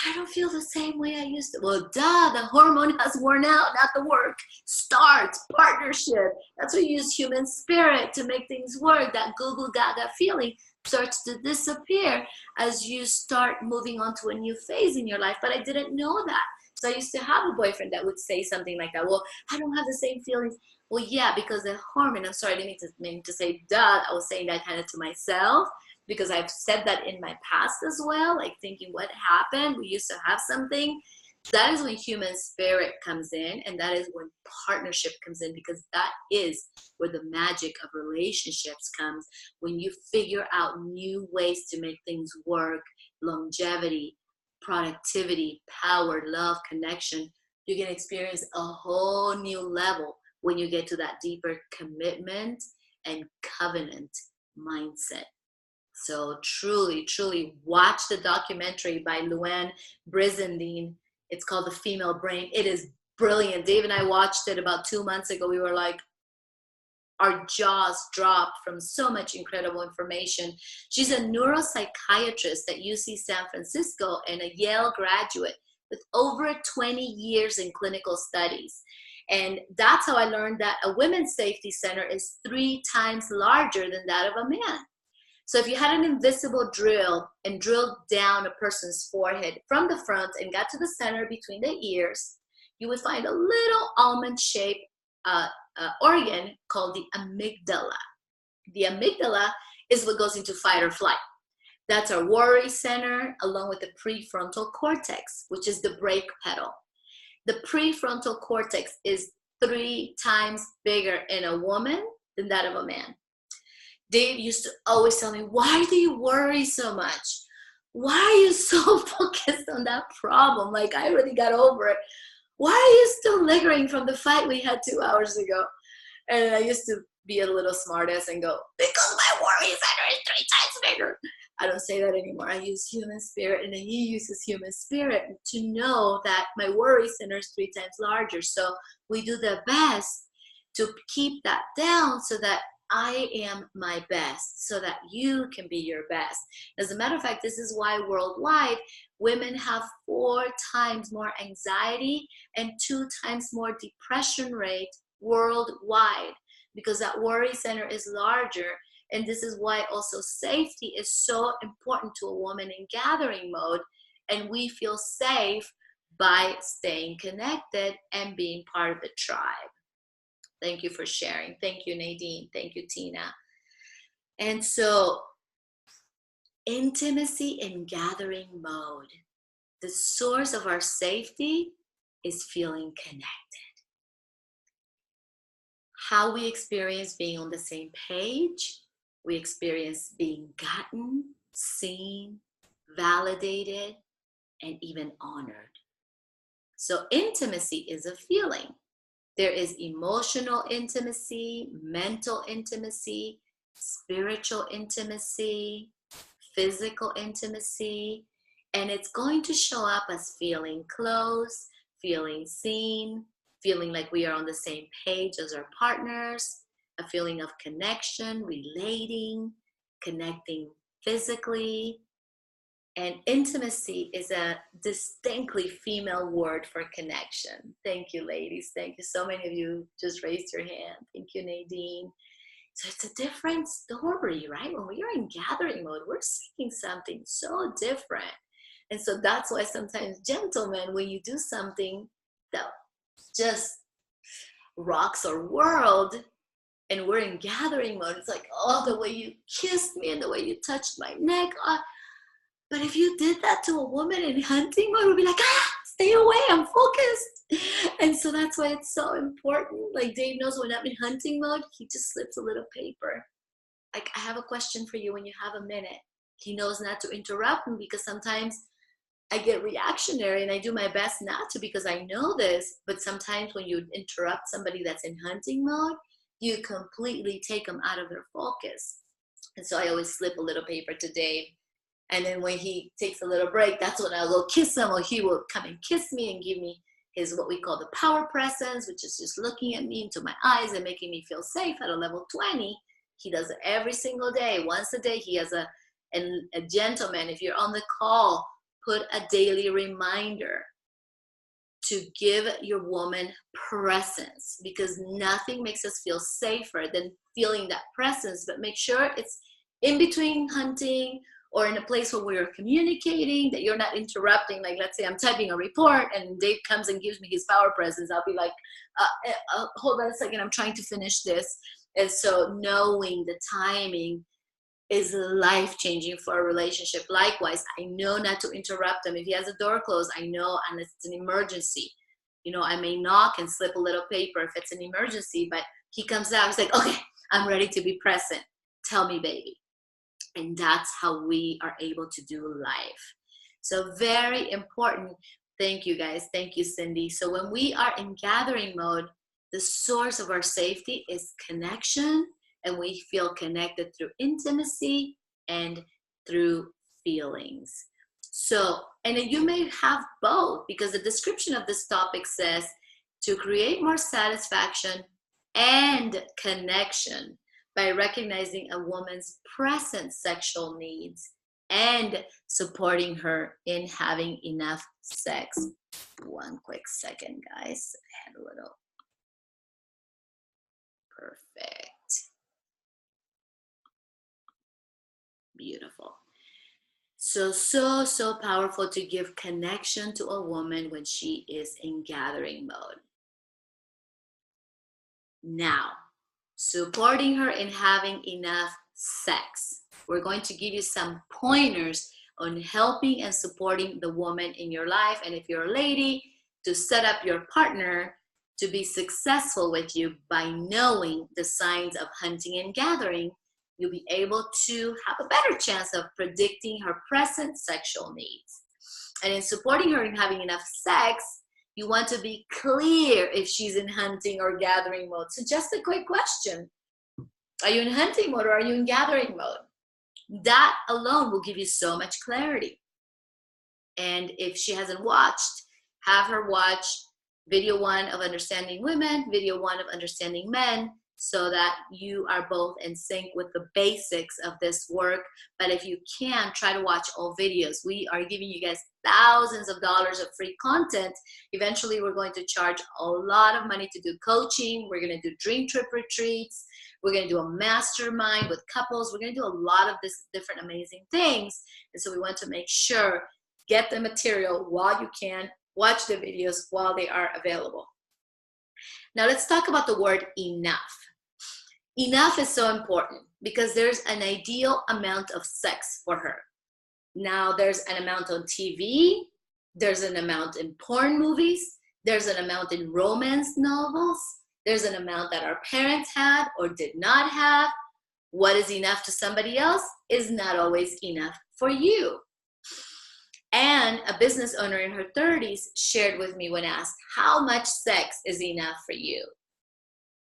I don't feel the same way I used to. Well, duh, the hormone has worn out, not the work. Start, partnership. That's why you use human spirit to make things work. That Google Gaga feeling starts to disappear as you start moving on to a new phase in your life. But I didn't know that. So I used to have a boyfriend that would say something like that. Well, I don't have the same feelings. Well, yeah, because the hormone, I'm sorry, I didn't mean to say duh. I was saying that kind of to myself, because I've said that in my past as well, like thinking what happened, we used to have something. That is when human spirit comes in, and that is when partnership comes in, because that is where the magic of relationships comes, when you figure out new ways to make things work, longevity, productivity, power, love, connection. You can experience a whole new level when you get to that deeper commitment and covenant mindset. So truly, truly watch the documentary by Luann Brizendine. It's called The Female Brain. It is brilliant. Dave and I watched it about 2 months ago. We were like, our jaws dropped from so much incredible information. She's a neuropsychiatrist at UC San Francisco and a Yale graduate with over 20 years in clinical studies. And that's how I learned that a women's safety center is 3 times larger than that of a man. So if you had an invisible drill and drilled down a person's forehead from the front and got to the center between the ears, you would find a little almond-shaped organ called the amygdala. The amygdala is what goes into fight or flight. That's our worry center, along with the prefrontal cortex, which is the brake pedal. The prefrontal cortex is 3 times bigger in a woman than that of a man. Dave used to always tell me, why do you worry so much? Why are you so focused on that problem? Like, I already got over it. Why are you still lingering from the fight we had 2 hours ago? And I used to be a little smartass and go, because my worry center is 3 times bigger. I don't say that anymore. I use human spirit, and then he uses human spirit to know that my worry center is 3 times larger. So we do the best to keep that down so that I am my best, so that you can be your best. As a matter of fact, this is why worldwide women have 4 times more anxiety and 2 times more depression rate worldwide, because that worry center is larger. And this is why also safety is so important to a woman in gathering mode. And we feel safe by staying connected and being part of the tribe. Thank you for sharing. Thank you, Nadine. Thank you, Tina. And so, intimacy in gathering mode. The source of our safety is feeling connected. How we experience being on the same page, we experience being gotten, seen, validated, and even honored. So intimacy is a feeling. There is emotional intimacy, mental intimacy, spiritual intimacy, physical intimacy, and it's going to show up as feeling close, feeling seen, feeling like we are on the same page as our partners, a feeling of connection, relating, connecting physically. And intimacy is a distinctly female word for connection. Thank you, ladies. Thank you. So many of you just raised your hand. Thank you, Nadine. So it's a different story, right? When we are in gathering mode, we're seeking something so different. And so that's why sometimes, gentlemen, when you do something that just rocks our world and we're in gathering mode, it's like, oh, the way you kissed me and the way you touched my neck. But if you did that to a woman in hunting mode, we'd be like, stay away, I'm focused. And so that's why it's so important. Like Dave knows when I'm in hunting mode, he just slips a little paper. Like, I have a question for you when you have a minute. He knows not to interrupt me, because sometimes I get reactionary and I do my best not to, because I know this. But sometimes when you interrupt somebody that's in hunting mode, you completely take them out of their focus. And so I always slip a little paper to Dave. And then when he takes a little break, that's when I'll go kiss him, or he will come and kiss me and give me his what we call the power presence, which is just looking at me into my eyes and making me feel safe at a level 20. He does it every single day. Once a day, he has a gentleman. If you're on the call, put a daily reminder to give your woman presence, because nothing makes us feel safer than feeling that presence. But make sure it's in between hunting or in a place where we're communicating, that you're not interrupting. Like, let's say I'm typing a report and Dave comes and gives me his power presence. I'll be like, hold on a second, I'm trying to finish this. And so knowing the timing is life-changing for a relationship. Likewise, I know not to interrupt him. If he has a door closed, I know, and it's an emergency. You know, I may knock and slip a little paper if it's an emergency, but he comes out, he's like, okay, I'm ready to be present. Tell me, baby. And that's how we are able to do life. So very important. Thank you, guys. Thank you, Cindy. So when we are in gathering mode, the source of our safety is connection, and we feel connected through intimacy and through feelings. So, and then you may have both, because the description of this topic says to create more satisfaction and connection by recognizing a woman's present sexual needs and supporting her in having enough sex. One quick second, guys. I had a little. Perfect. Beautiful. So powerful to give connection to a woman when she is in gathering mode. Now, supporting her in having enough sex. We're going to give you some pointers on helping and supporting the woman in your life. And if you're a lady, to set up your partner to be successful with you by knowing the signs of hunting and gathering, you'll be able to have a better chance of predicting her present sexual needs. And in supporting her in having enough sex, you want to be clear if she's in hunting or gathering mode. So just a quick question. Are you in hunting mode or are you in gathering mode? That alone will give you so much clarity. And if she hasn't watched, have her watch video 1 of Understanding Women, video 1 of Understanding Men, so that you are both in sync with the basics of this work. But if you can, try to watch all videos. We are giving you guys thousands of dollars of free content. Eventually, we're going to charge a lot of money to do coaching. We're going to do dream trip retreats. We're going to do a mastermind with couples. We're going to do a lot of this different amazing things. And so we want to make sure, get the material while you can, watch the videos while they are available. Now let's talk about the word enough. Enough is so important because there's an ideal amount of sex for her. Now there's an amount on TV, there's an amount in porn movies, there's an amount in romance novels, there's an amount that our parents had or did not have. What is enough to somebody else is not always enough for you. And a business owner in her 30s shared with me when asked, how much sex is enough for you?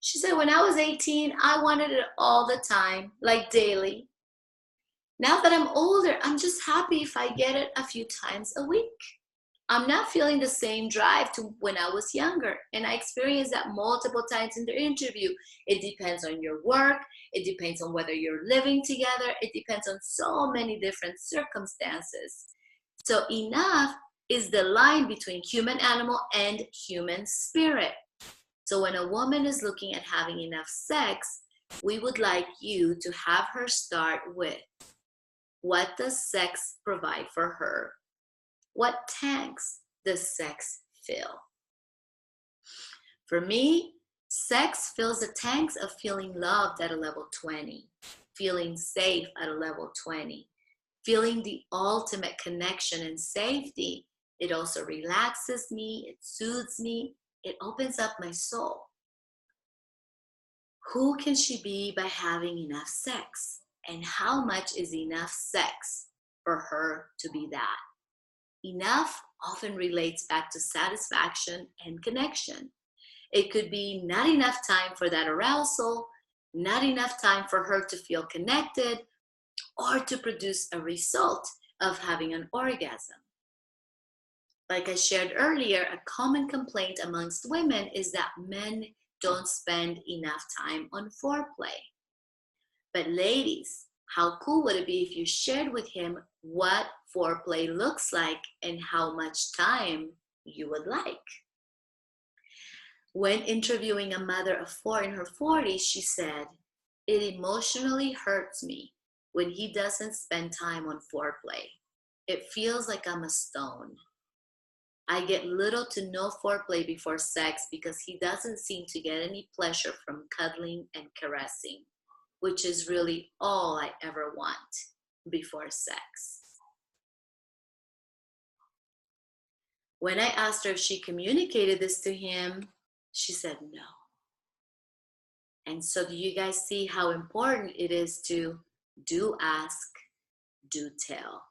She said, when I was 18, I wanted it all the time, like daily. Now that I'm older, I'm just happy if I get it a few times a week. I'm not feeling the same drive to when I was younger. And I experienced that multiple times in the interview. It depends on your work. It depends on whether you're living together. It depends on so many different circumstances. So enough is the line between human animal and human spirit. So when a woman is looking at having enough sex, we would like you to have her start with, what does sex provide for her? What tanks does sex fill? For me, sex fills the tanks of feeling loved at a level 20, feeling safe at a level 20, feeling the ultimate connection and safety. It also relaxes me, it soothes me, it opens up my soul. Who can she be by having enough sex? And how much is enough sex for her to be that? Enough often relates back to satisfaction and connection. It could be not enough time for that arousal, not enough time for her to feel connected, or to produce a result, of having an orgasm. Like I shared earlier, a common complaint amongst women is that men don't spend enough time on foreplay. But ladies, how cool would it be if you shared with him what foreplay looks like and how much time you would like? When interviewing a mother of 4 in her 40s, she said, "It emotionally hurts me when he doesn't spend time on foreplay. It feels like I'm a stone. I get little to no foreplay before sex because he doesn't seem to get any pleasure from cuddling and caressing, which is really all I ever want before sex." When I asked her if she communicated this to him, she said no. And so do you guys see how important it is to do ask, do tell?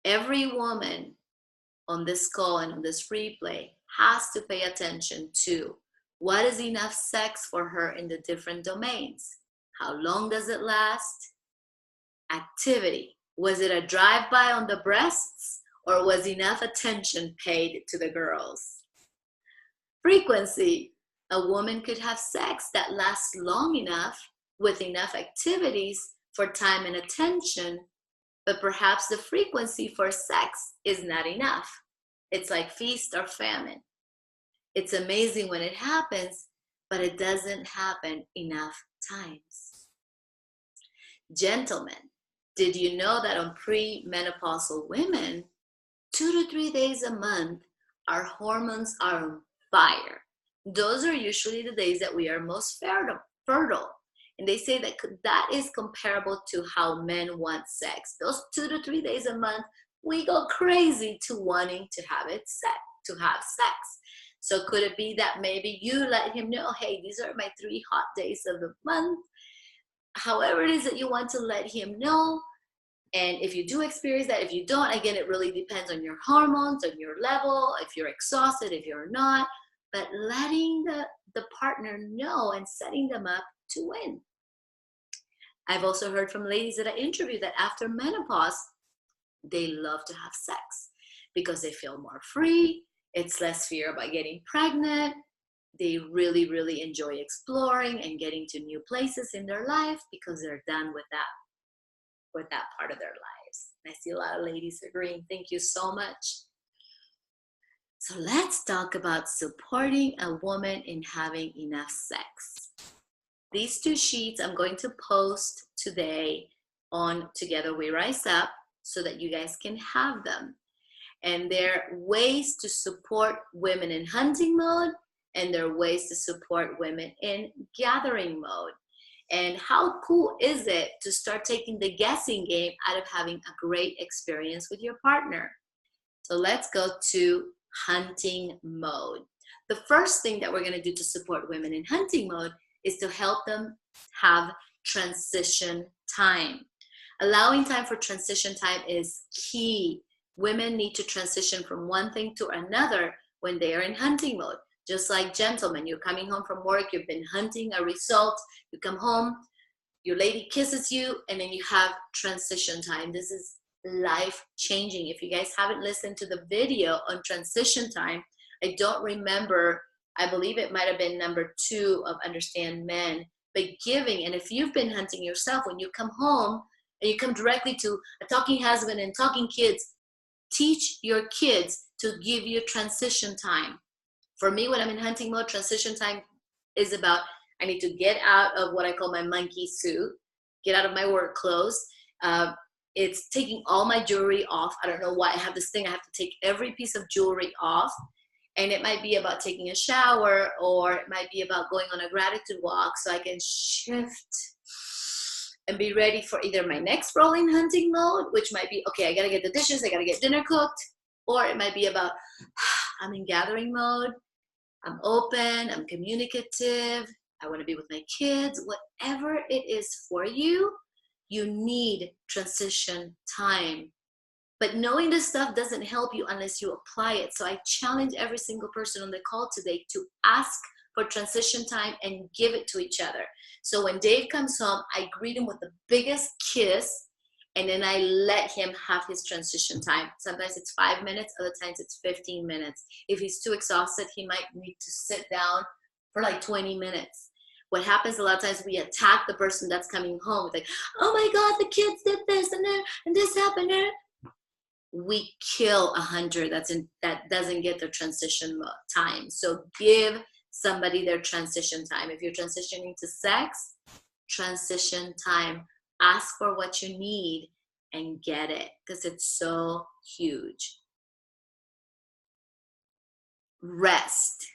Every woman on this call and on this replay has to pay attention to what is enough sex for her in the different domains. How long does it last? Activity. Was it a drive-by on the breasts, or was enough attention paid to the girls? Frequency. A woman could have sex that lasts long enough with enough activities for time and attention, but perhaps the frequency for sex is not enough. It's like feast or famine. It's amazing when it happens, but it doesn't happen enough times. Gentlemen, did you know that on premenopausal women, 2 to 3 days a month, our hormones are on fire? Those are usually the days that we are most fertile. And they say that that is comparable to how men want sex. Those 2 to 3 days a month, we go crazy to wanting to have sex. So could it be that maybe you let him know, hey, these are my 3 hot days of the month? However it is that you want to let him know. And if you do experience that, if you don't, again, it really depends on your hormones, on your level, if you're exhausted, if you're not. But letting the partner know and setting them up to win. I've also heard from ladies that I interviewed that after menopause, they love to have sex because they feel more free. It's less fear about getting pregnant. They really, really enjoy exploring and getting to new places in their life because they're done with that part of their lives. And I see a lot of ladies agreeing. Thank you so much. So let's talk about supporting a woman in having enough sex. These 2 sheets I'm going to post today on Together We Rise Up so that you guys can have them. And they're ways to support women in hunting mode, and they're ways to support women in gathering mode. And how cool is it to start taking the guessing game out of having a great experience with your partner? So let's go to hunting mode. The first thing that we're going to do to support women in hunting mode is to help them have transition time. Allowing time for transition time is key. Women need to transition from one thing to another when they are in hunting mode. Just like gentlemen, you're coming home from work, you've been hunting a result, you come home, your lady kisses you, and then you have transition time. This is life-changing. If you guys haven't listened to the video on transition time, I don't remember, I believe it might have been number 2 of Understand Men, but giving, and if you've been hunting yourself, when you come home and you come directly to a talking husband and talking kids, teach your kids to give you transition time. For me, when I'm in hunting mode, transition time is about, I need to get out of what I call my monkey suit, get out of my work clothes. It's taking all my jewelry off. I don't know why I have this thing. I have to take every piece of jewelry off. And it might be about taking a shower, or it might be about going on a gratitude walk so I can shift and be ready for either my next role in hunting mode, which might be, okay, I got to get the dishes, I got to get dinner cooked. Or it might be about, I'm in gathering mode. I'm open, I'm communicative, I want to be with my kids. Whatever it is for you, you need transition time. But knowing this stuff doesn't help you unless you apply it. So I challenge every single person on the call today to ask for transition time and give it to each other. So when Dave comes home, I greet him with the biggest kiss, and then I let him have his transition time. Sometimes it's 5 minutes, other times it's 15 minutes. If he's too exhausted, he might need to sit down for like 20 minutes. What happens a lot of times, we attack the person that's coming home. It's like, oh my God, the kids did this and this happened. We kill 100 that doesn't get their transition time. So give somebody their transition time. If you're transitioning to sex, transition time. Ask for what you need and get it, because it's so huge. Rest.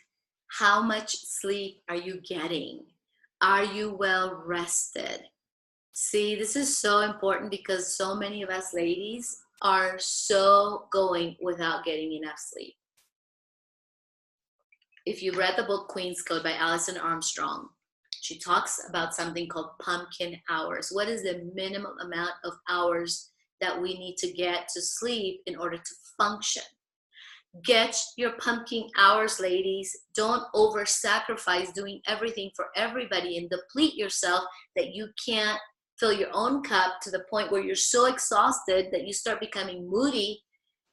How much sleep are you getting? Are you well rested? See, this is so important because so many of us ladies are so going without getting enough sleep. If you read the book Queen's Code by Alison Armstrong, she talks about something called pumpkin hours. What is the minimum amount of hours that we need to get to sleep in order to function? Get your pumpkin hours, ladies. Don't over-sacrifice doing everything for everybody and deplete yourself that you can't fill your own cup to the point where you're so exhausted that you start becoming moody,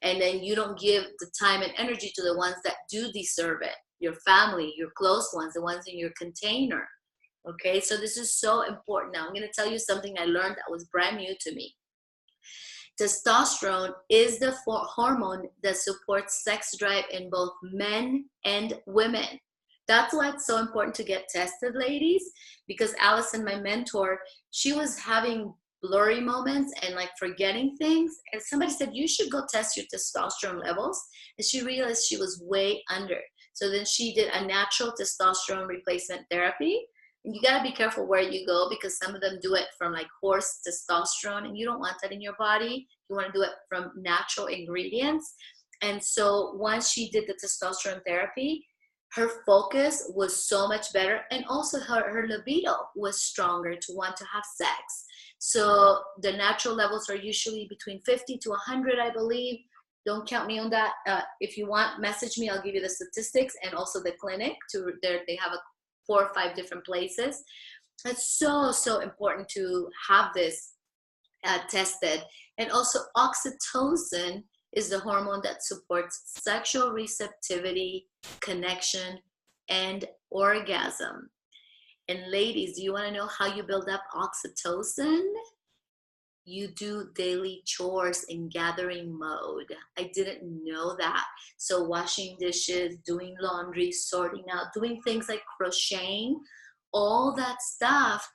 and then you don't give the time and energy to the ones that do deserve it. Your family, your close ones, the ones in your container. Okay, so this is so important. Now I'm going to tell you something I learned that was brand new to me. Testosterone is the hormone that supports sex drive in both men and women. That's why it's so important to get tested, ladies, because Allison, my mentor, she was having blurry moments and like forgetting things. And somebody said, you should go test your testosterone levels. And she realized she was way under. So then she did a natural testosterone replacement therapy. And you got to be careful where you go, because some of them do it from like horse testosterone, and you don't want that in your body. You want to do it from natural ingredients. And so once she did the testosterone therapy, her focus was so much better, and also her libido was stronger to want to have sex. So the natural levels are usually between 50 to 100, I believe. Don't count me on that. If you want, message me. I'll give you the statistics and also the clinic. They have 4 or 5 different places. It's so important to have this tested. And also oxytocin is the hormone that supports sexual receptivity, connection, and orgasm. And ladies, do you want to know how you build up oxytocin? You do daily chores in gathering mode. I didn't know that. So washing dishes, doing laundry, sorting out, doing things like crocheting, all that stuff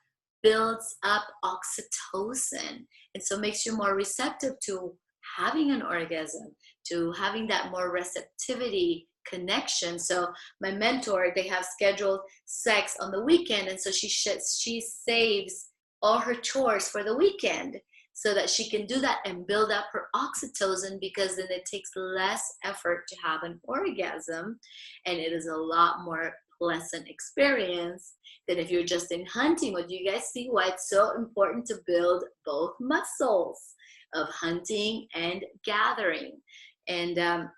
builds up oxytocin. And so makes you more receptive to having an orgasm, to having that more receptivity connection. So my mentor, they have scheduled sex on the weekend. And so she saves all her chores for the weekend, so that she can do that and build up her oxytocin, because then it takes less effort to have an orgasm, and it is a lot more pleasant experience than if you're just in hunting mode. You guys see why it's so important to build both muscles of hunting and gathering. And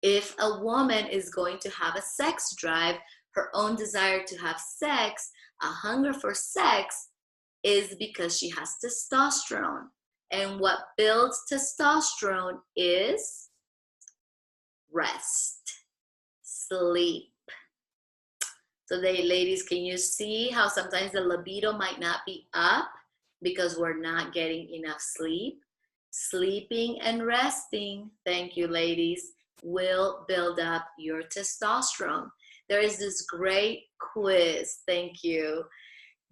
if a woman is going to have a sex drive, her own desire to have sex, a hunger for sex, is because she has testosterone. And what builds testosterone is rest, sleep. So ladies, can you see how sometimes the libido might not be up because we're not getting enough sleep? Sleeping and resting, thank you ladies, will build up your testosterone. There is this great quiz, thank you,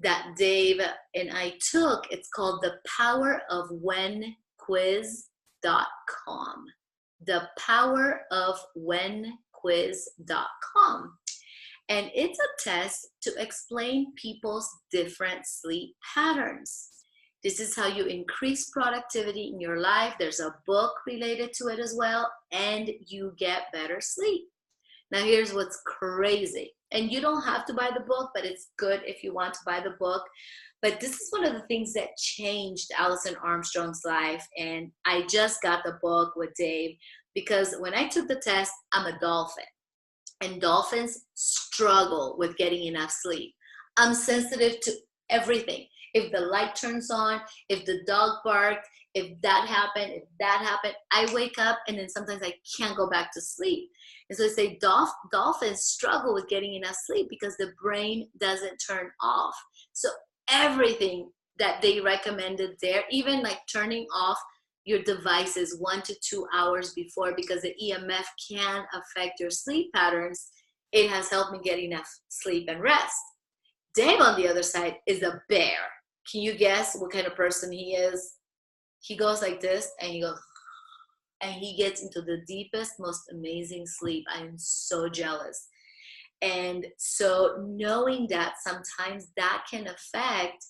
that Dave and I took. It's called the Power of When quiz.com. The Power of When quiz.com. And it's a test to explain people's different sleep patterns. This is how you increase productivity in your life. There's a book related to it as well, and you get better sleep. Now here's what's crazy. And you don't have to buy the book, but it's good if you want to buy the book. But this is one of the things that changed Alison Armstrong's life. And I just got the book with Dave, because when I took the test, I'm a dolphin. And dolphins struggle with getting enough sleep. I'm sensitive to everything. If the light turns on, if the dog barks, if that happened, if that happened. I wake up and then sometimes I can't go back to sleep. And so they say dolphins struggle with getting enough sleep because the brain doesn't turn off. So everything that they recommended there, even like turning off your devices 1 to 2 hours before, because the EMF can affect your sleep patterns, it has helped me get enough sleep and rest. Dave, on the other side, is a bear. Can you guess what kind of person he is? He goes like this, and he goes, and he gets into the deepest, most amazing sleep. I am so jealous. And so knowing that sometimes that can affect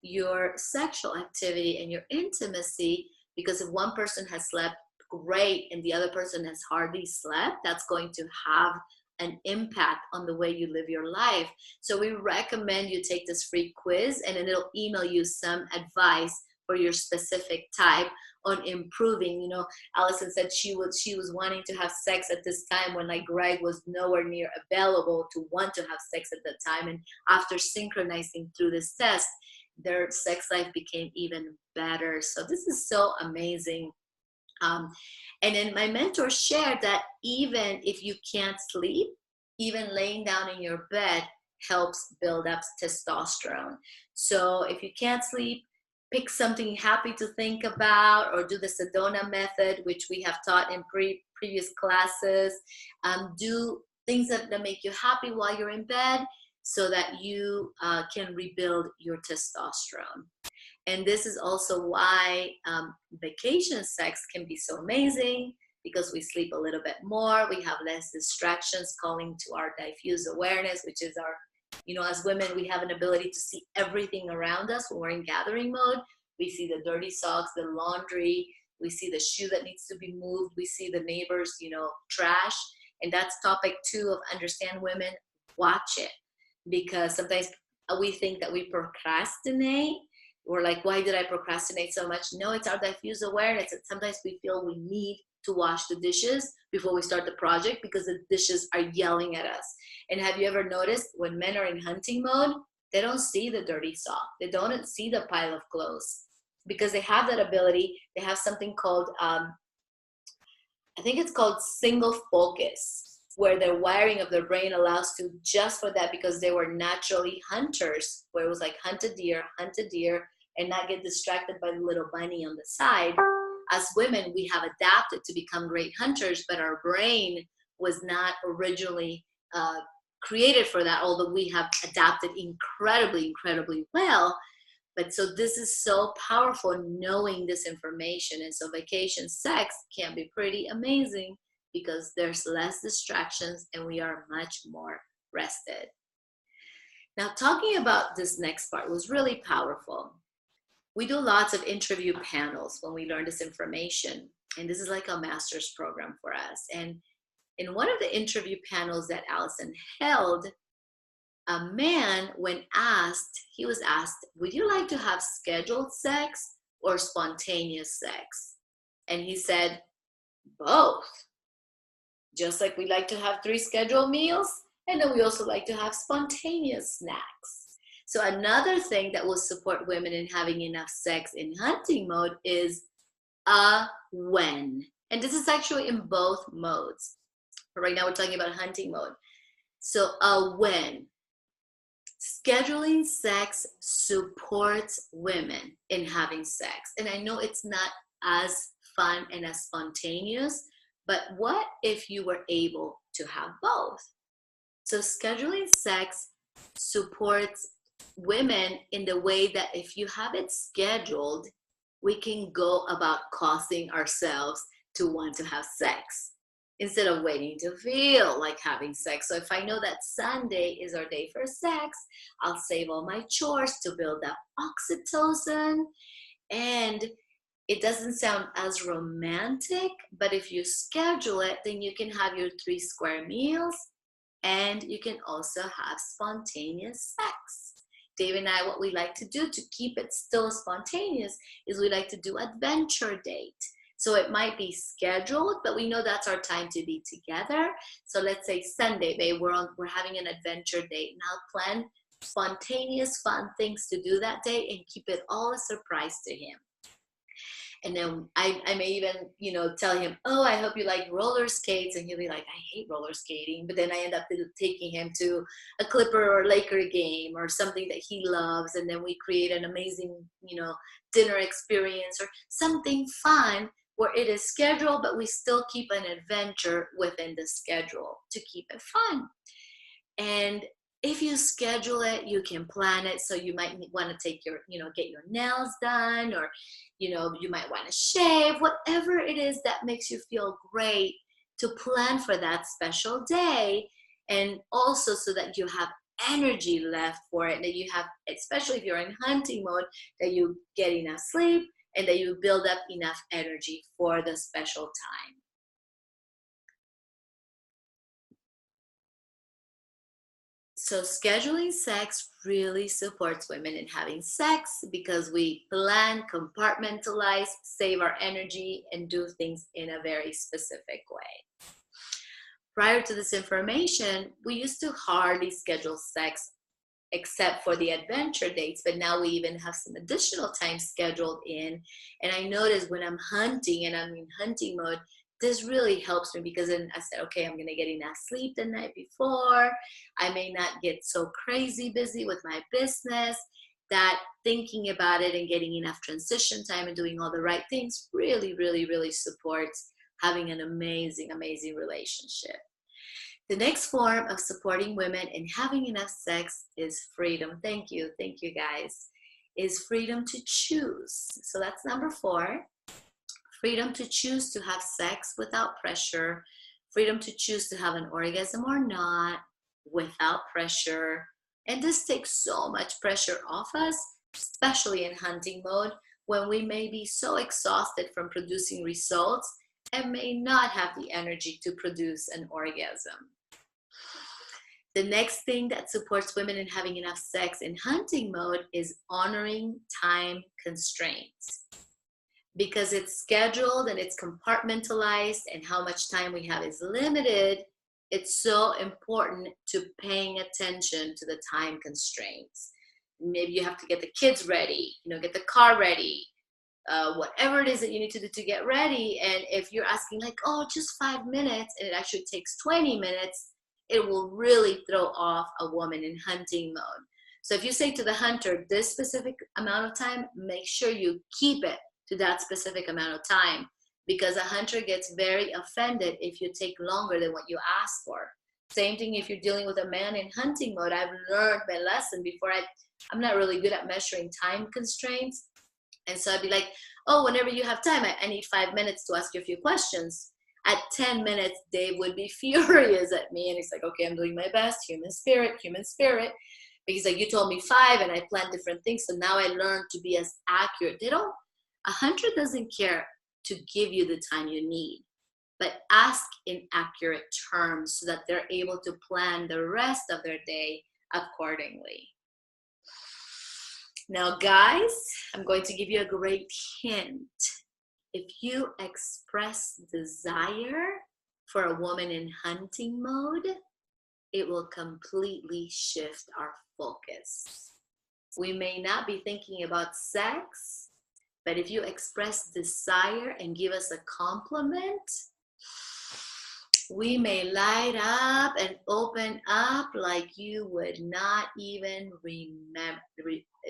your sexual activity and your intimacy, because if one person has slept great and the other person has hardly slept, that's going to have an impact on the way you live your life. So we recommend you take this free quiz, and then it'll email you some advice for your specific type on improving. You know, Allison said she was wanting to have sex at this time when like Greg was nowhere near available to want to have sex at that time. And after synchronizing through this test, their sex life became even better. So this is so amazing. And then my mentor shared that even if you can't sleep, even laying down in your bed helps build up testosterone. So if you can't sleep, pick something happy to think about, or do the Sedona method, which we have taught in previous classes. Do things that make you happy while you're in bed so that you can rebuild your testosterone. And this is also why vacation sex can be so amazing, because we sleep a little bit more, we have less distractions calling to our diffuse awareness, which is our, you know, as women, we have an ability to see everything around us when we're in gathering mode. We see the dirty socks, the laundry, we see the shoe that needs to be moved, we see the neighbors, you know, trash. And that's topic 2 of Understand Women. Watch it, because sometimes we think that we procrastinate. We're like, why did I procrastinate so much? No, it's our diffuse awareness. And sometimes we feel we need to wash the dishes before we start the project because the dishes are yelling at us. And have you ever noticed when men are in hunting mode, they don't see the dirty sock. They don't see the pile of clothes because they have that ability. They have something called, I think it's called single focus, where their wiring of their brain allows to just for that, because they were naturally hunters, where it was like hunt a deer, and not get distracted by the little bunny on the side. As women, we have adapted to become great hunters, but our brain was not originally created for that, although we have adapted incredibly, incredibly well. But so this is so powerful, knowing this information. And so vacation sex can be pretty amazing because there's less distractions and we are much more rested. Now, talking about this next part was really powerful. We do lots of interview panels when we learn this information, and this is like a master's program for us. And in one of the interview panels that Allison held, a man, when asked, he was asked, would you like to have scheduled sex or spontaneous sex? And he said, both. Just like we like to have 3 scheduled meals, and then we also like to have spontaneous snacks. So another thing that will support women in having enough sex in hunting mode is a when. And this is actually in both modes. But right now we're talking about hunting mode. So a when. Scheduling sex supports women in having sex. And I know it's not as fun and as spontaneous, but what if you were able to have both? So scheduling sex supports women in the way that if you have it scheduled, we can go about causing ourselves to want to have sex instead of waiting to feel like having sex. So if I know that Sunday is our day for sex, I'll save all my chores to build up oxytocin. And it doesn't sound as romantic, but if you schedule it, then you can have your 3 square meals and you can also have spontaneous sex. Dave and I, what we like to do to keep it still spontaneous is we like to do adventure date. So it might be scheduled, but we know that's our time to be together. So let's say Sunday, babe, we're having an adventure date. Now plan spontaneous fun things to do that day and keep it all a surprise to him. And then I may even, you know, tell him, oh, I hope you like roller skates. And he'll be like, I hate roller skating. But then I end up taking him to a Clipper or Laker game or something that he loves. And then we create an amazing, you know, dinner experience or something fun where it is scheduled, but we still keep an adventure within the schedule to keep it fun. And if you schedule it, you can plan it. So you might want to take your, you know, get your nails done, or, you know, you might want to shave, whatever it is that makes you feel great, to plan for that special day. And also so that you have energy left for it, that you have, especially if you're in hunting mode, that you get enough sleep and that you build up enough energy for the special time. So scheduling sex really supports women in having sex because we plan, compartmentalize, save our energy, and do things in a very specific way. Prior to this information, we used to hardly schedule sex except for the adventure dates, but now we even have some additional time scheduled in. And I notice when I'm hunting and I'm in hunting mode, this really helps me, because then I said, okay, I'm going to get enough sleep the night before. I may not get so crazy busy with my business, that thinking about it and getting enough transition time and doing all the right things really, really, really supports having an amazing, amazing relationship. The next form of supporting women in having enough sex is freedom. Thank you guys. Is freedom to choose. So that's number 4. Freedom to choose to have sex without pressure. Freedom to choose to have an orgasm or not without pressure. And this takes so much pressure off us, especially in hunting mode, when we may be so exhausted from producing results and may not have the energy to produce an orgasm. The next thing that supports women in having enough sex in hunting mode is honoring time constraints. Because it's scheduled and it's compartmentalized and how much time we have is limited, it's so important to paying attention to the time constraints. Maybe you have to get the kids ready, you know, get the car ready, whatever it is that you need to do to get ready. And if you're asking like, oh, just 5 minutes, and it actually takes 20 minutes, it will really throw off a woman in hunting mode. So if you say to the hunter, this specific amount of time, make sure you keep it to that specific amount of time, because a hunter gets very offended if you take longer than what you ask for. Same thing if you're dealing with a man in hunting mode. I've learned my lesson before. I'm not really good at measuring time constraints. And so I'd be like, oh, whenever you have time, I need 5 minutes to ask you a few questions. At 10 minutes, Dave would be furious at me. And he's like, okay, I'm doing my best. Human spirit, human spirit. But he's like, you told me 5 and I planned different things. So now I learned to be as accurate. A hunter doesn't care to give you the time you need, but ask in accurate terms so that they're able to plan the rest of their day accordingly. Now, guys, I'm going to give you a great hint. If you express desire for a woman in hunting mode, it will completely shift our focus. We may not be thinking about sex, but if you express desire and give us a compliment, we may light up and open up like you would not even remember,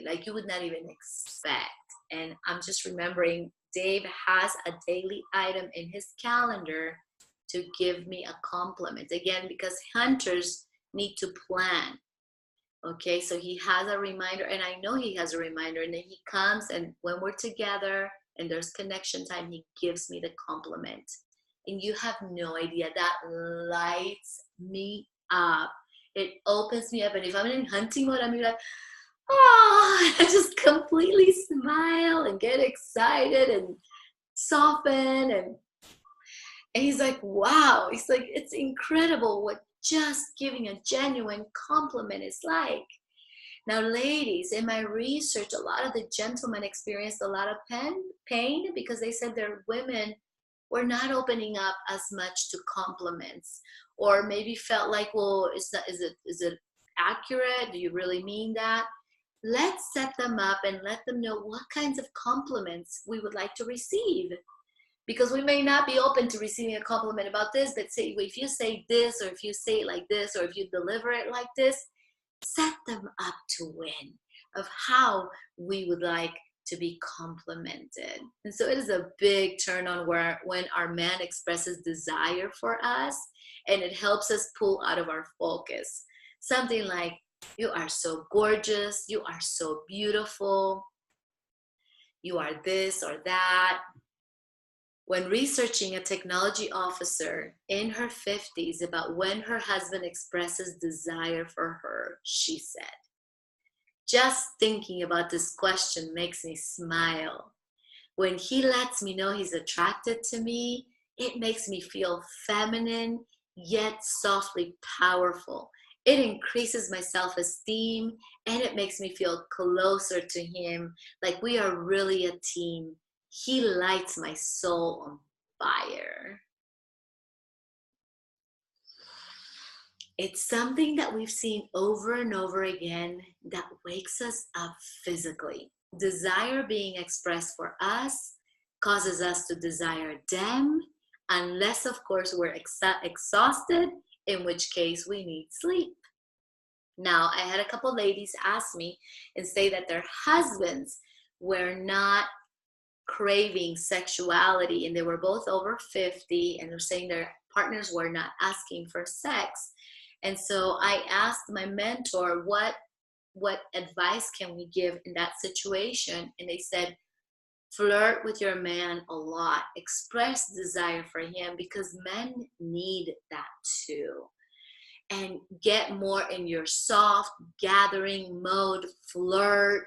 like you would not even expect. And I'm just remembering Dave has a daily item in his calendar to give me a compliment. Again, because hunters need to plan. Okay, so he has a reminder, and I know he has a reminder, and then he comes, and when we're together and there's connection time, he gives me the compliment. And you have no idea, that lights me up. It opens me up, and if I'm in hunting mode, I'm like, oh, I just completely smile and get excited and soften, and he's like, wow. He's like, it's incredible what just giving a genuine compliment is like. Now, ladies, in my research, a lot of the gentlemen experienced a lot of pain because they said their women were not opening up as much to compliments, or maybe felt like, well, is it accurate? Do you really mean that? let's set them up and let them know what kinds of compliments we would like to receive. Because we may not be open to receiving a compliment about this, but say, if you say this, or if you say it like this, or if you deliver it like this, set them up to win of how we would like to be complimented. And so it is a big turn on when our man expresses desire for us, and it helps us pull out of our focus. Something like, you are so gorgeous, you are so beautiful, you are this or that. When researching a technology officer in her 50s about when her husband expresses desire for her, she said, just thinking about this question makes me smile. When he lets me know he's attracted to me, it makes me feel feminine, yet softly powerful. It increases my self-esteem, and it makes me feel closer to him, like we are really a team. He lights my soul on fire. It's something that we've seen over and over again that wakes us up physically. Desire being expressed for us causes us to desire them, unless, of course, we're exhausted, in which case we need sleep. Now, I had a couple ladies ask me and say that their husbands were not craving sexuality, and they were both over 50, and they're saying their partners were not asking for sex. And so I asked my mentor, what advice can we give in that situation? And they said, flirt with your man a lot, express desire for him, because men need that too. And get more in your soft gathering mode, flirt,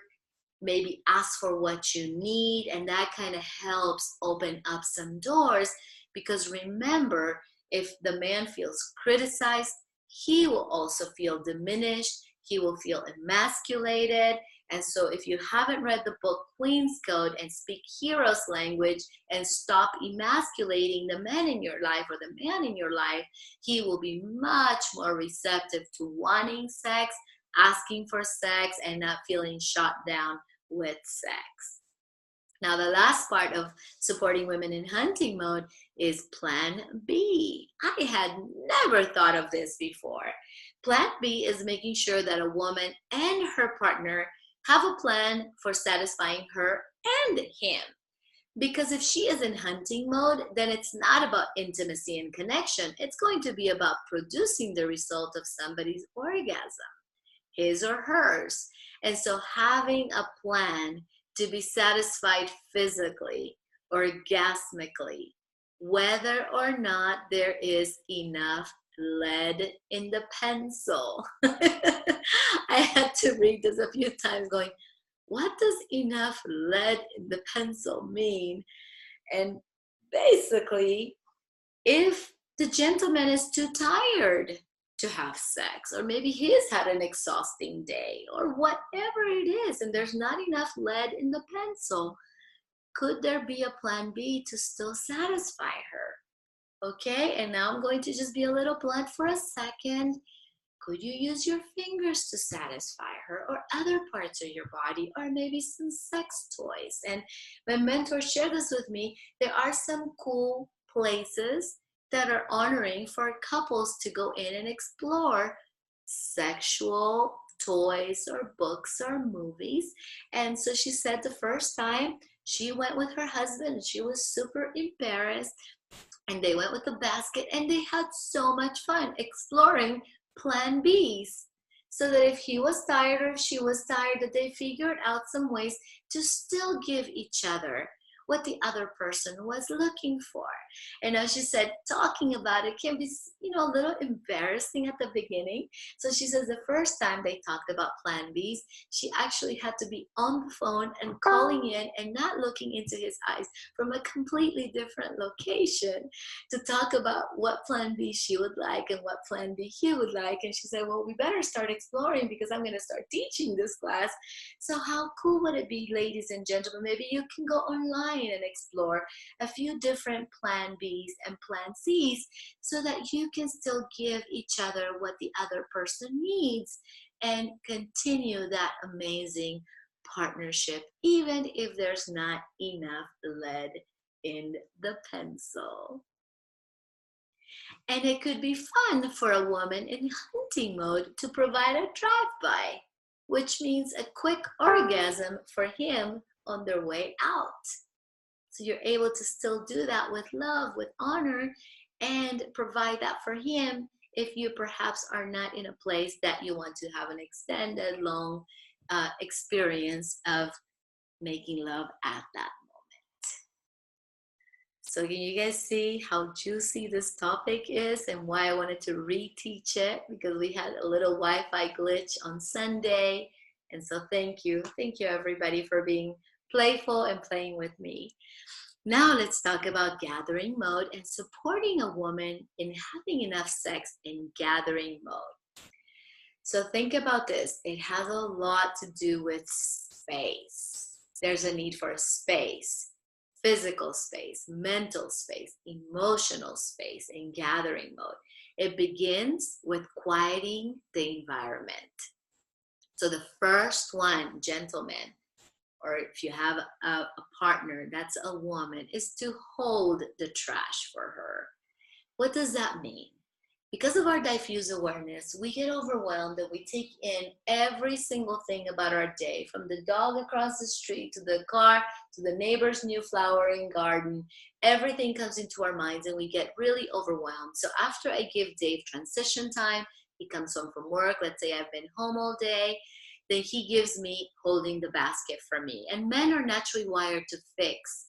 maybe ask for what you need, and that kind of helps open up some doors. Because remember, if the man feels criticized, he will also feel diminished, he will feel emasculated. And so if you haven't read the book Queen's Code and Speak Hero's Language and stop emasculating the men in your life or the man in your life, he will be much more receptive to wanting sex, asking for sex, and not feeling shot down with sex. Now, the last part of supporting women in hunting mode is Plan B. I had never thought of this before. Plan B is making sure that a woman and her partner have a plan for satisfying her and him. Because if she is in hunting mode, then it's not about intimacy and connection. It's going to be about producing the result of somebody's orgasm, his or hers. And so having a plan to be satisfied physically, orgasmically, whether or not there is enough lead in the pencil. I had to read this a few times going, what does enough lead in the pencil mean? And basically, if the gentleman is too tired to have sex, or maybe he's had an exhausting day, or whatever it is, and there's not enough lead in the pencil, could there be a plan B to still satisfy her? Okay, and now I'm going to just be a little blunt for a second. Could you use your fingers to satisfy her, or other parts of your body, or maybe some sex toys? And my mentor shared this with me. There are some cool places that are honoring for couples to go in and explore sexual toys or books or movies. And so she said the first time she went with her husband, and she was super embarrassed, and they went with a basket, and they had so much fun exploring Plan Bs, so that if he was tired or if she was tired, that they figured out some ways to still give each other what the other person was looking for. And as she said, talking about it can be, a little embarrassing at the beginning. So she says the first time they talked about Plan Bs, she actually had to be on the phone and calling in and not looking into his eyes from a completely different location to talk about what Plan B she would like and what Plan B he would like. And she said, well, we better start exploring, because I'm going to start teaching this class. So how cool would it be, ladies and gentlemen? Maybe you can go online and explore a few different Plan Bs and Plan Cs, so that you can still give each other what the other person needs. and continue that amazing partnership, even if there's not enough lead in the pencil. And it could be fun for a woman in hunting mode to provide a drive-by, which means a quick orgasm for him on their way out. So you're able to still do that with love, with honor, and provide that for him if you perhaps are not in a place that you want to have an extended, long experience of making love at that moment. So can you guys see how juicy this topic is and why I wanted to reteach it? Because we had a little Wi-Fi glitch on Sunday. And so thank you. Thank you, everybody, for being playful and playing with me. Now let's talk about gathering mode and supporting a woman in having enough sex in gathering mode. So think about this. It has a lot to do with space. There's a need for space, physical space, mental space, emotional space in gathering mode. It begins with quieting the environment. So the first one, gentlemen, or if you have a partner that's a woman, is to hold the trash for her. What does that mean? Because of our diffuse awareness, we get overwhelmed and we take in every single thing about our day, from the dog across the street to the car to the neighbor's new flowering garden. Everything comes into our minds and we get really overwhelmed. So after I give Dave transition time, he comes home from work. Let's say I've been home all day. Then he gives me holding the basket for me. And men are naturally wired to fix.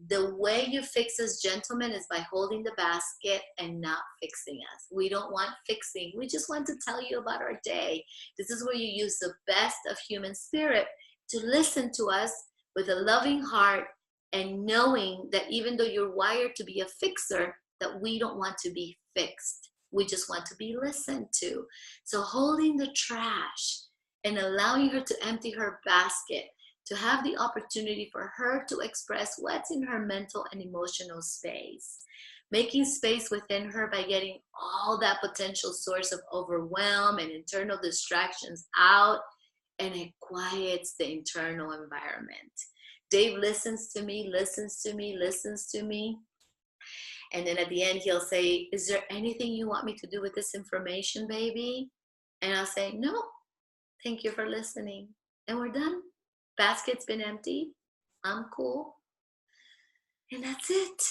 The way you fix us, gentlemen, is by holding the basket and not fixing us. We don't want fixing. We just want to tell you about our day. This is where you use the best of human spirit to listen to us with a loving heart and knowing that even though you're wired to be a fixer, that we don't want to be fixed. We just want to be listened to. So holding the trash and allowing her to empty her basket, to have the opportunity for her to express what's in her mental and emotional space. Making space within her by getting all that potential source of overwhelm and internal distractions out, and it quiets the internal environment. Dave listens to me, listens to me, listens to me. And then at the end, he'll say, is there anything you want me to do with this information, baby? And I'll say, no. Thank you for listening. And we're done. Basket's been emptied. I'm cool. And that's it.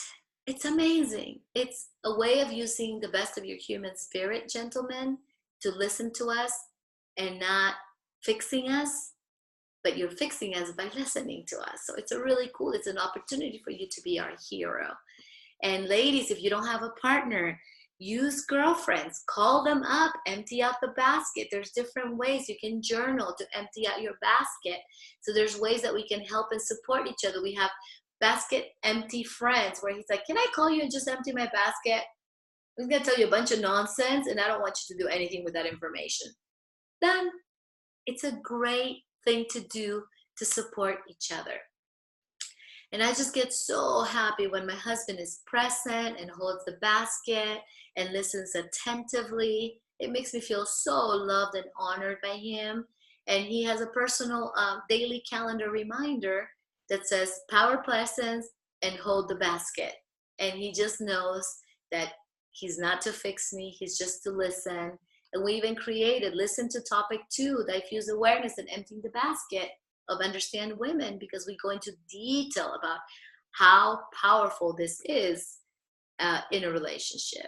It's amazing. It's a way of using the best of your human spirit, gentlemen, to listen to us and not fixing us, but you're fixing us by listening to us. So it's a really cool, it's an opportunity for you to be our hero. And ladies, if you don't have a partner, use girlfriends, call them up, empty out the basket. There's different ways you can journal to empty out your basket. So there's ways that we can help and support each other. We have basket empty friends where he's like, can I call you and just empty my basket? I'm gonna tell you a bunch of nonsense and I don't want you to do anything with that information. Then it's a great thing to do to support each other. And I just get so happy when my husband is present and holds the basket and listens attentively. It makes me feel so loved and honored by him. And he has a personal daily calendar reminder that says power presence and hold the basket. And he just knows that he's not to fix me, he's just to listen. And we even created listen to topic 2, diffuse awareness and emptying the basket of Understand Women, because we go into detail about how powerful this is in a relationship.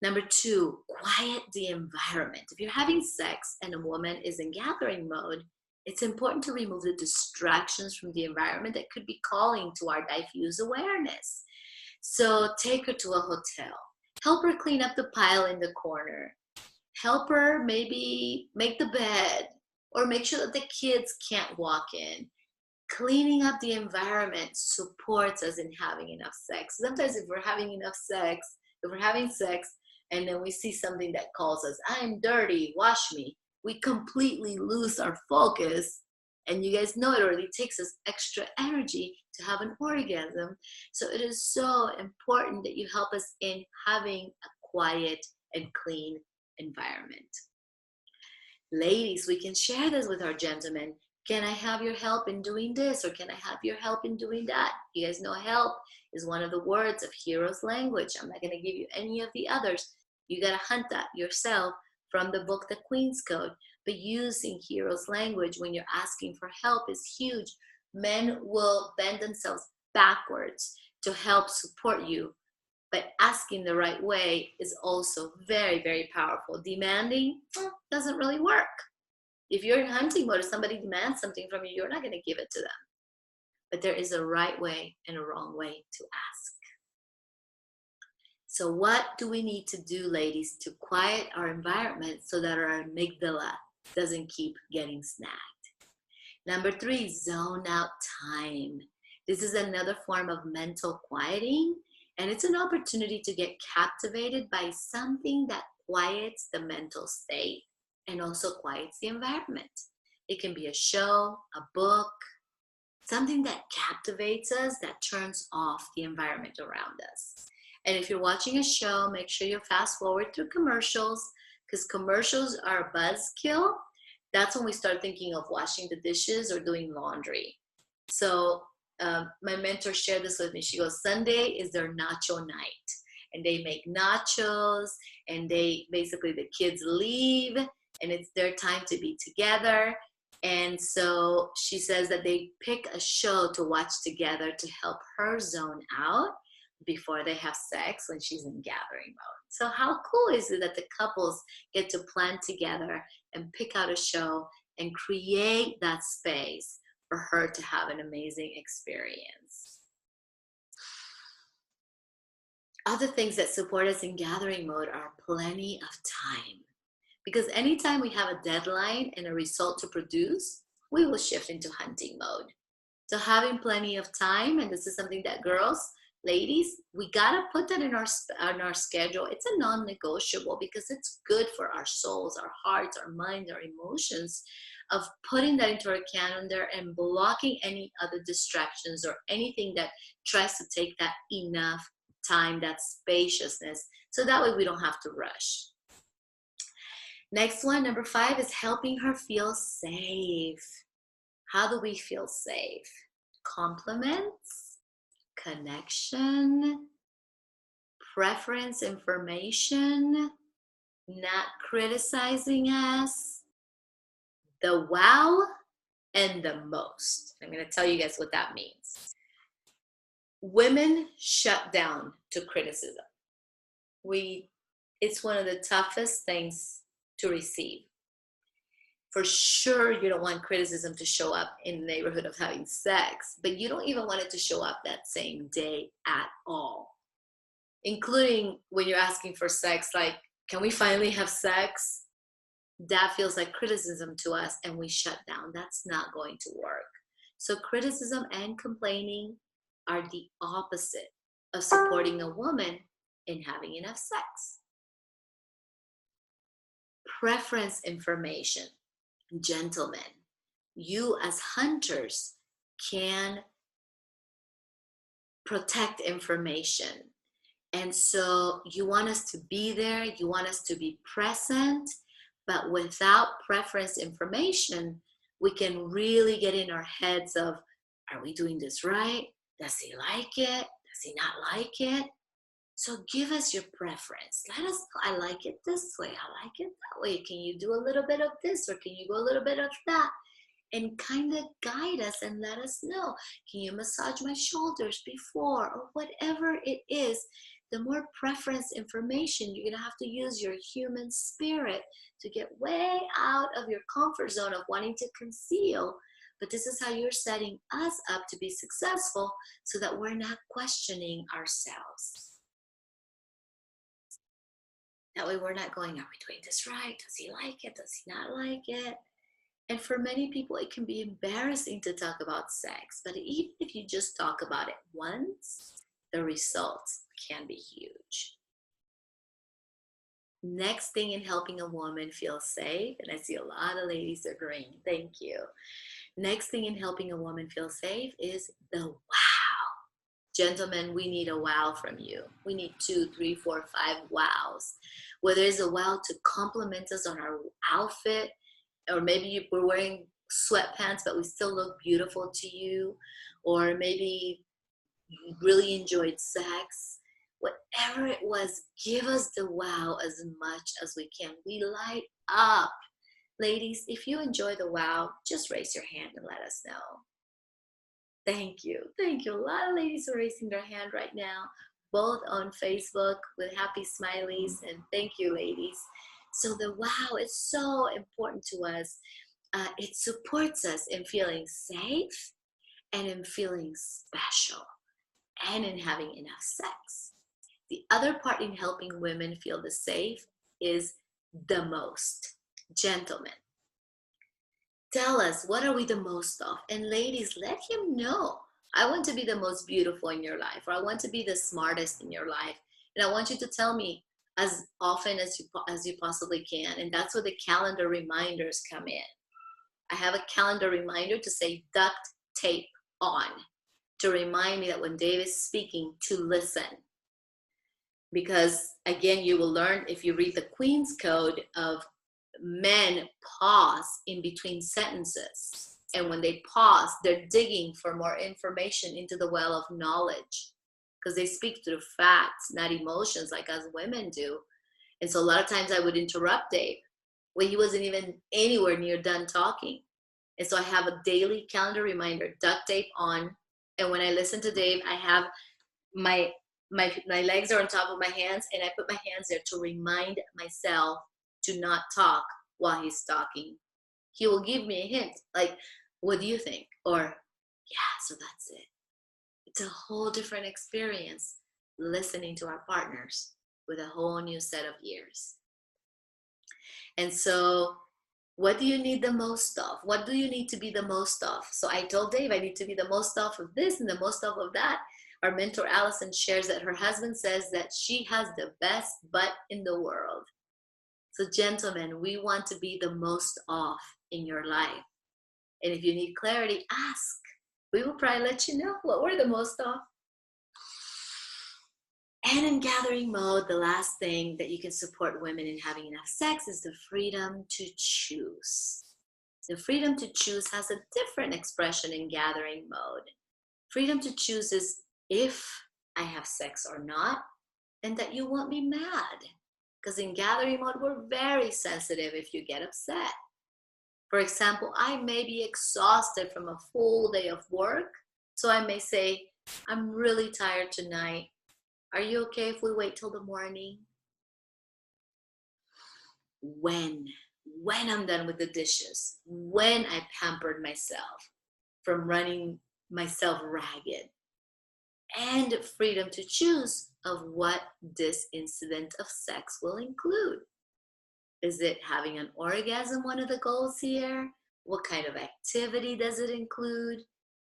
Number 2, quiet the environment. If you're having sex and a woman is in gathering mode, it's important to remove the distractions from the environment that could be calling to our diffuse awareness. So take her to a hotel. Help her clean up the pile in the corner. Help her maybe make the bed, or make sure that the kids can't walk in. Cleaning up the environment supports us in having enough sex. Sometimes if we're having enough sex, if we're having sex and then we see something that calls us, I'm dirty, wash me, we completely lose our focus. And you guys know it already takes us extra energy to have an orgasm. So it is so important that you help us in having a quiet and clean environment. Ladies, we can share this with our gentlemen. Can I have your help in doing this? Or can I have your help in doing that? You guys know help is one of the words of Hero's language. I'm not going to give you any of the others. You got to hunt that yourself from the book, The Queen's Code. But using Hero's language when you're asking for help is huge. Men will bend themselves backwards to help support you. But asking the right way is also very, very powerful. Demanding doesn't really work. If you're in hunting mode, if somebody demands something from you, you're not going to give it to them. But there is a right way and a wrong way to ask. So what do we need to do, ladies, to quiet our environment so that our amygdala doesn't keep getting snagged? Number 3, zone out time. This is another form of mental quieting, and it's an opportunity to get captivated by something that quiets the mental state and also quiets the environment. It can be a show, a book, something that captivates us, that turns off the environment around us. And if you're watching a show, make sure you fast forward through commercials, because commercials are a buzzkill. That's when we start thinking of washing the dishes or doing laundry. So my mentor shared this with me. She goes, Sunday is their nacho night. And they make nachos, and they basically, the kids leave, and it's their time to be together. And so she says that they pick a show to watch together to help her zone out before they have sex when she's in gathering mode. So how cool is it that the couples get to plan together and pick out a show and create that space for her to have an amazing experience? Other things that support us in gathering mode are plenty of time. Because anytime we have a deadline and a result to produce, we will shift into hunting mode. So having plenty of time, and this is something that girls, ladies, we gotta put that in our schedule. It's a non-negotiable, because it's good for our souls, our hearts, our minds, our emotions, of putting that into our calendar and blocking any other distractions or anything that tries to take that enough time, that spaciousness, so that way we don't have to rush. Next one, number 5, is helping her feel safe. How do we feel safe? Compliments, connection, preference information, not criticizing us, the wow, and the most. I'm going to tell you guys what that means. Women shut down to criticism. It's one of the toughest things to receive. For sure, you don't want criticism to show up in the neighborhood of having sex, but you don't even want it to show up that same day at all. Including when you're asking for sex, like, can we finally have sex? That feels like criticism to us, and we shut down. That's not going to work. So criticism and complaining are the opposite of supporting a woman in having enough sex. Preference information. Gentlemen, you as hunters can protect information. And so you want us to be there, you want us to be present, but without preference information, we can really get in our heads of, are we doing this right? Does he like it? Does he not like it? So give us your preference. Let us know, I like it this way, I like it that way. Can you do a little bit of this, or can you go a little bit of that? And kind of guide us and let us know. Can you massage my shoulders before, or whatever it is? The more preference information, you're going to have to use your human spirit to get way out of your comfort zone of wanting to conceal. But this is how you're setting us up to be successful, so that we're not questioning ourselves. That way we're not going, are we doing this right? Does he like it? Does he not like it? And for many people, it can be embarrassing to talk about sex. But even if you just talk about it once, the results can be huge. Next thing in helping a woman feel safe, and I see a lot of ladies agreeing, thank you. Next thing in helping a woman feel safe is the wow. Gentlemen, we need a wow from you. We need 2, 3, 4, 5 wows. Whether it's a wow to compliment us on our outfit, or maybe you were wearing sweatpants, but we still look beautiful to you, or maybe you really enjoyed sex. Whatever it was, give us the wow as much as we can. We light up. Ladies, if you enjoy the wow, just raise your hand and let us know. Thank you. Thank you. A lot of ladies are raising their hand right now, both on Facebook with happy smileys, and thank you, ladies. So the wow is so important to us. It supports us in feeling safe and in feeling special and in having enough sex. The other part in helping women feel the safe is the most. Gentlemen, tell us, what are we the most of? And ladies, let him know. I want to be the most beautiful in your life, or I want to be the smartest in your life. And I want you to tell me as often as you possibly can. And that's where the calendar reminders come in. I have a calendar reminder to say duct tape on, to remind me that when Dave is speaking, to listen. Because again, you will learn if you read the Queen's Code of men pause in between sentences. And when they pause, they're digging for more information into the well of knowledge, because they speak through facts, not emotions like us women do. And so a lot of times I would interrupt Dave when he wasn't even anywhere near done talking. And so I have a daily calendar reminder, duct tape on. And when I listen to Dave, I have my legs are on top of my hands, and I put my hands there to remind myself to not talk while he's talking. He will give me a hint, like, what do you think? Or, yeah, so that's it. It's a whole different experience listening to our partners with a whole new set of ears. And so what do you need the most of? What do you need to be the most of? So I told Dave I need to be the most of this and the most of that. Our mentor Allison shares that her husband says that she has the best butt in the world. So gentlemen, we want to be the most of in your life. And if you need clarity, ask. We will probably let you know what we're the most of. And in gathering mode, the last thing that you can support women in having enough sex is the freedom to choose. The freedom to choose has a different expression in gathering mode. Freedom to choose is if I have sex or not, and that you won't be mad. Because in gathering mode, we're very sensitive if you get upset. For example, I may be exhausted from a full day of work, so I may say, I'm really tired tonight. Are you okay if we wait till the morning? When I'm done with the dishes, when I pampered myself from running myself ragged, and freedom to choose of what this incident of sex will include. Is it having an orgasm one of the goals here? What kind of activity does it include?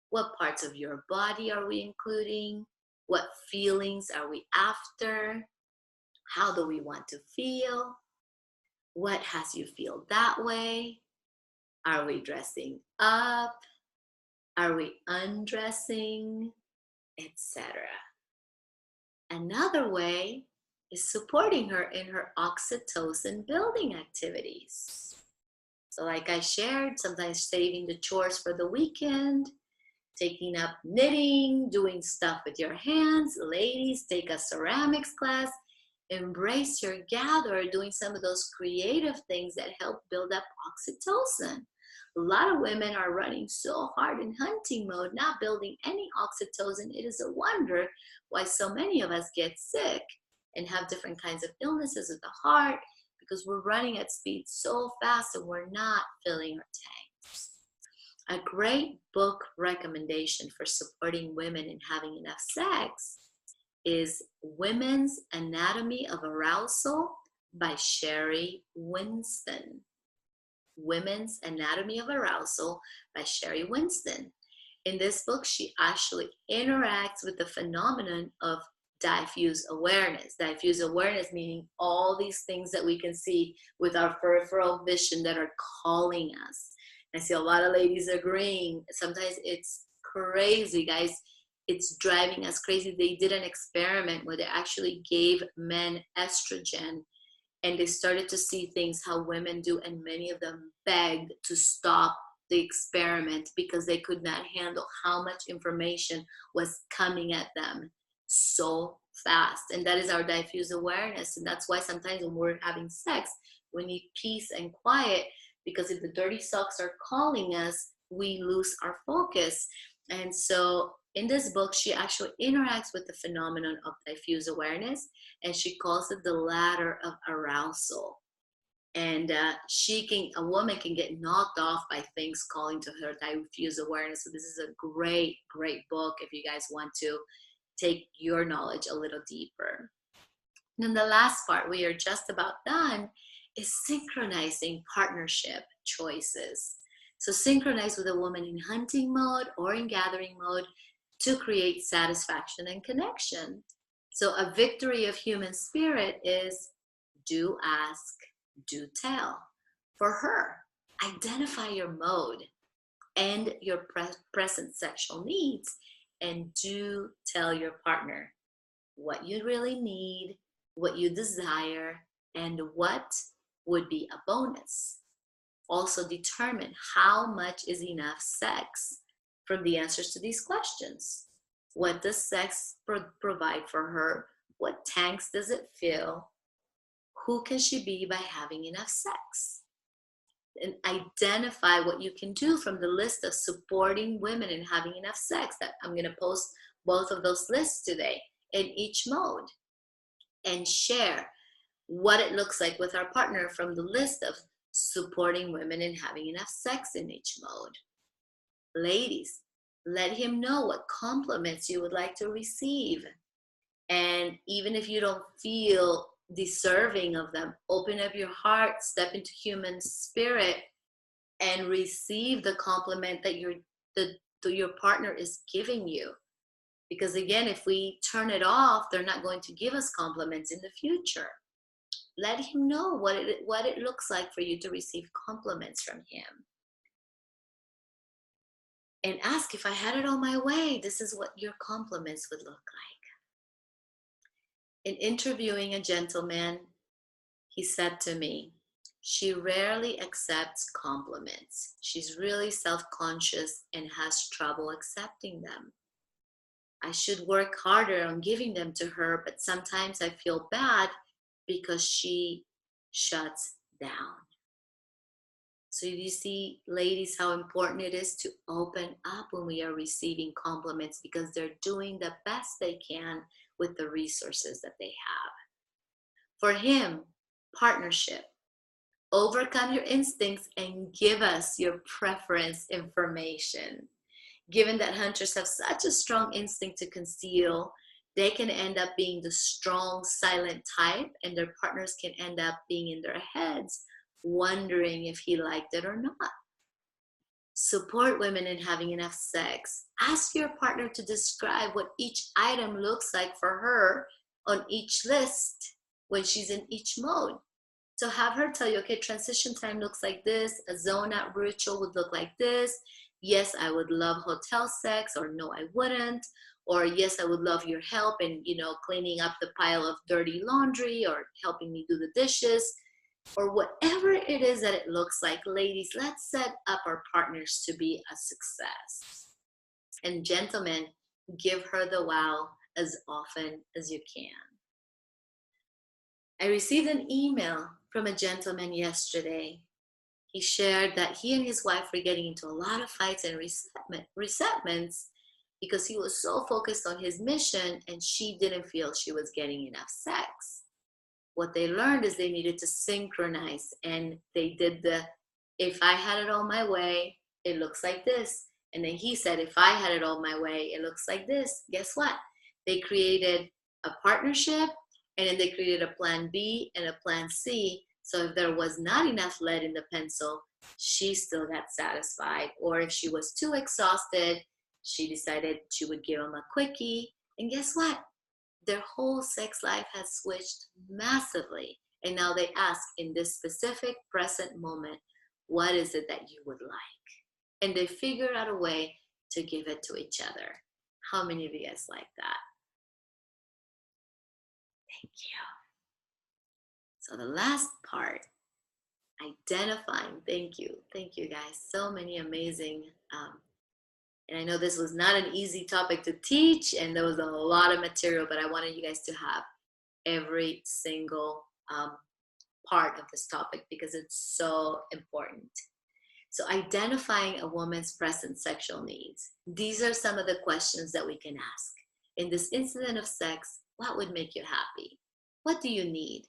What parts of your body are we including? What feelings are we after? How do we want to feel? What has you feel that way? Are we dressing up? Are we undressing? Etc. Another way is supporting her in her oxytocin building activities. So like I shared, sometimes saving the chores for the weekend, taking up knitting, doing stuff with your hands. Ladies, take a ceramics class, embrace your gather, doing some of those creative things that help build up oxytocin. A lot of women are running so hard in hunting mode, not building any oxytocin. It is a wonder why so many of us get sick and have different kinds of illnesses of the heart, because we're running at speed so fast and we're not filling our tanks. A great book recommendation for supporting women in having enough sex is Women's Anatomy of Arousal by Sherry Winston. Women's Anatomy of Arousal by Sherry Winston. In this book, she actually interacts with the phenomenon of diffuse awareness. Diffuse awareness meaning all these things that we can see with our peripheral vision that are calling us. I see a lot of ladies agreeing. Sometimes it's crazy, guys. It's driving us crazy. They did an experiment where they actually gave men estrogen and they started to see things how women do, and many of them begged to stop the experiment because they could not handle how much information was coming at them so fast. And that is our diffuse awareness. And that's why sometimes when we're having sex, we need peace and quiet, because if the dirty socks are calling us, we lose our focus. And so in this book, she actually interacts with the phenomenon of diffuse awareness, and she calls it the ladder of arousal. And a woman can get knocked off by things calling to her diffuse awareness. So this is a great, great book if you guys want to take your knowledge a little deeper. And then the last part, we are just about done, is synchronizing partnership choices. So synchronize with a woman in hunting mode or in gathering mode to create satisfaction and connection. So a victory of human spirit is do ask, do tell. For her, identify your mode and your present sexual needs, and do tell your partner what you really need, what you desire, and what would be a bonus. Also determine how much is enough sex from the answers to these questions. What does sex provide for her? What tanks does it fill? Who can she be by having enough sex? And identify what you can do from the list of supporting women in having enough sex. That I'm going to post both of those lists today in each mode, and share what it looks like with our partner from the list of supporting women in having enough sex in each mode. Ladies, let him know what compliments you would like to receive. And even if you don't feel deserving of them, open up your heart, step into human spirit, and receive the compliment that your partner is giving you. Because again, if we turn it off, they're not going to give us compliments in the future. Let him know what it looks like for you to receive compliments from him. And ask, if I had it all my way, this is what your compliments would look like. In interviewing a gentleman, he said to me, she rarely accepts compliments. She's really self-conscious and has trouble accepting them. I should work harder on giving them to her, but sometimes I feel bad because she shuts down. So you see, ladies, how important it is to open up when we are receiving compliments, because they're doing the best they can with the resources that they have. For him, partnership. Overcome your instincts and give us your preference information. Given that hunters have such a strong instinct to conceal, they can end up being the strong, silent type, and their partners can end up being in their heads, wondering if he liked it or not. Support women in having enough sex. Ask your partner to describe what each item looks like for her on each list when she's in each mode. So have her tell you, okay, transition time looks like this, a zone out ritual would look like this. Yes, I would love hotel sex, or no, I wouldn't. Or yes, I would love your help in, cleaning up the pile of dirty laundry, or helping me do the dishes, or whatever it is that it looks like. Ladies, let's set up our partners to be a success. And gentlemen, give her the wow as often as you can. I received an email from a gentleman yesterday. He shared that he and his wife were getting into a lot of fights and resentments because he was so focused on his mission and she didn't feel she was getting enough sex. What they learned is they needed to synchronize, and they did if I had it all my way, it looks like this. And then he said, if I had it all my way, it looks like this. Guess what? They created a partnership, and then they created a plan B and a plan C. So if there was not enough lead in the pencil, she still got satisfied. Or if she was too exhausted, she decided she would give him a quickie. And guess what? Their whole sex life has switched massively. And now they ask, in this specific present moment, what is it that you would like? And they figure out a way to give it to each other. How many of you guys like that? Thank you. So the last part, identifying. Thank you guys. So many amazing. And I know this was not an easy topic to teach, and there was a lot of material, but I wanted you guys to have every single part of this topic because it's so important. So identifying a woman's present sexual needs. These are some of the questions that we can ask. In this incident of sex, what would make you happy? What do you need?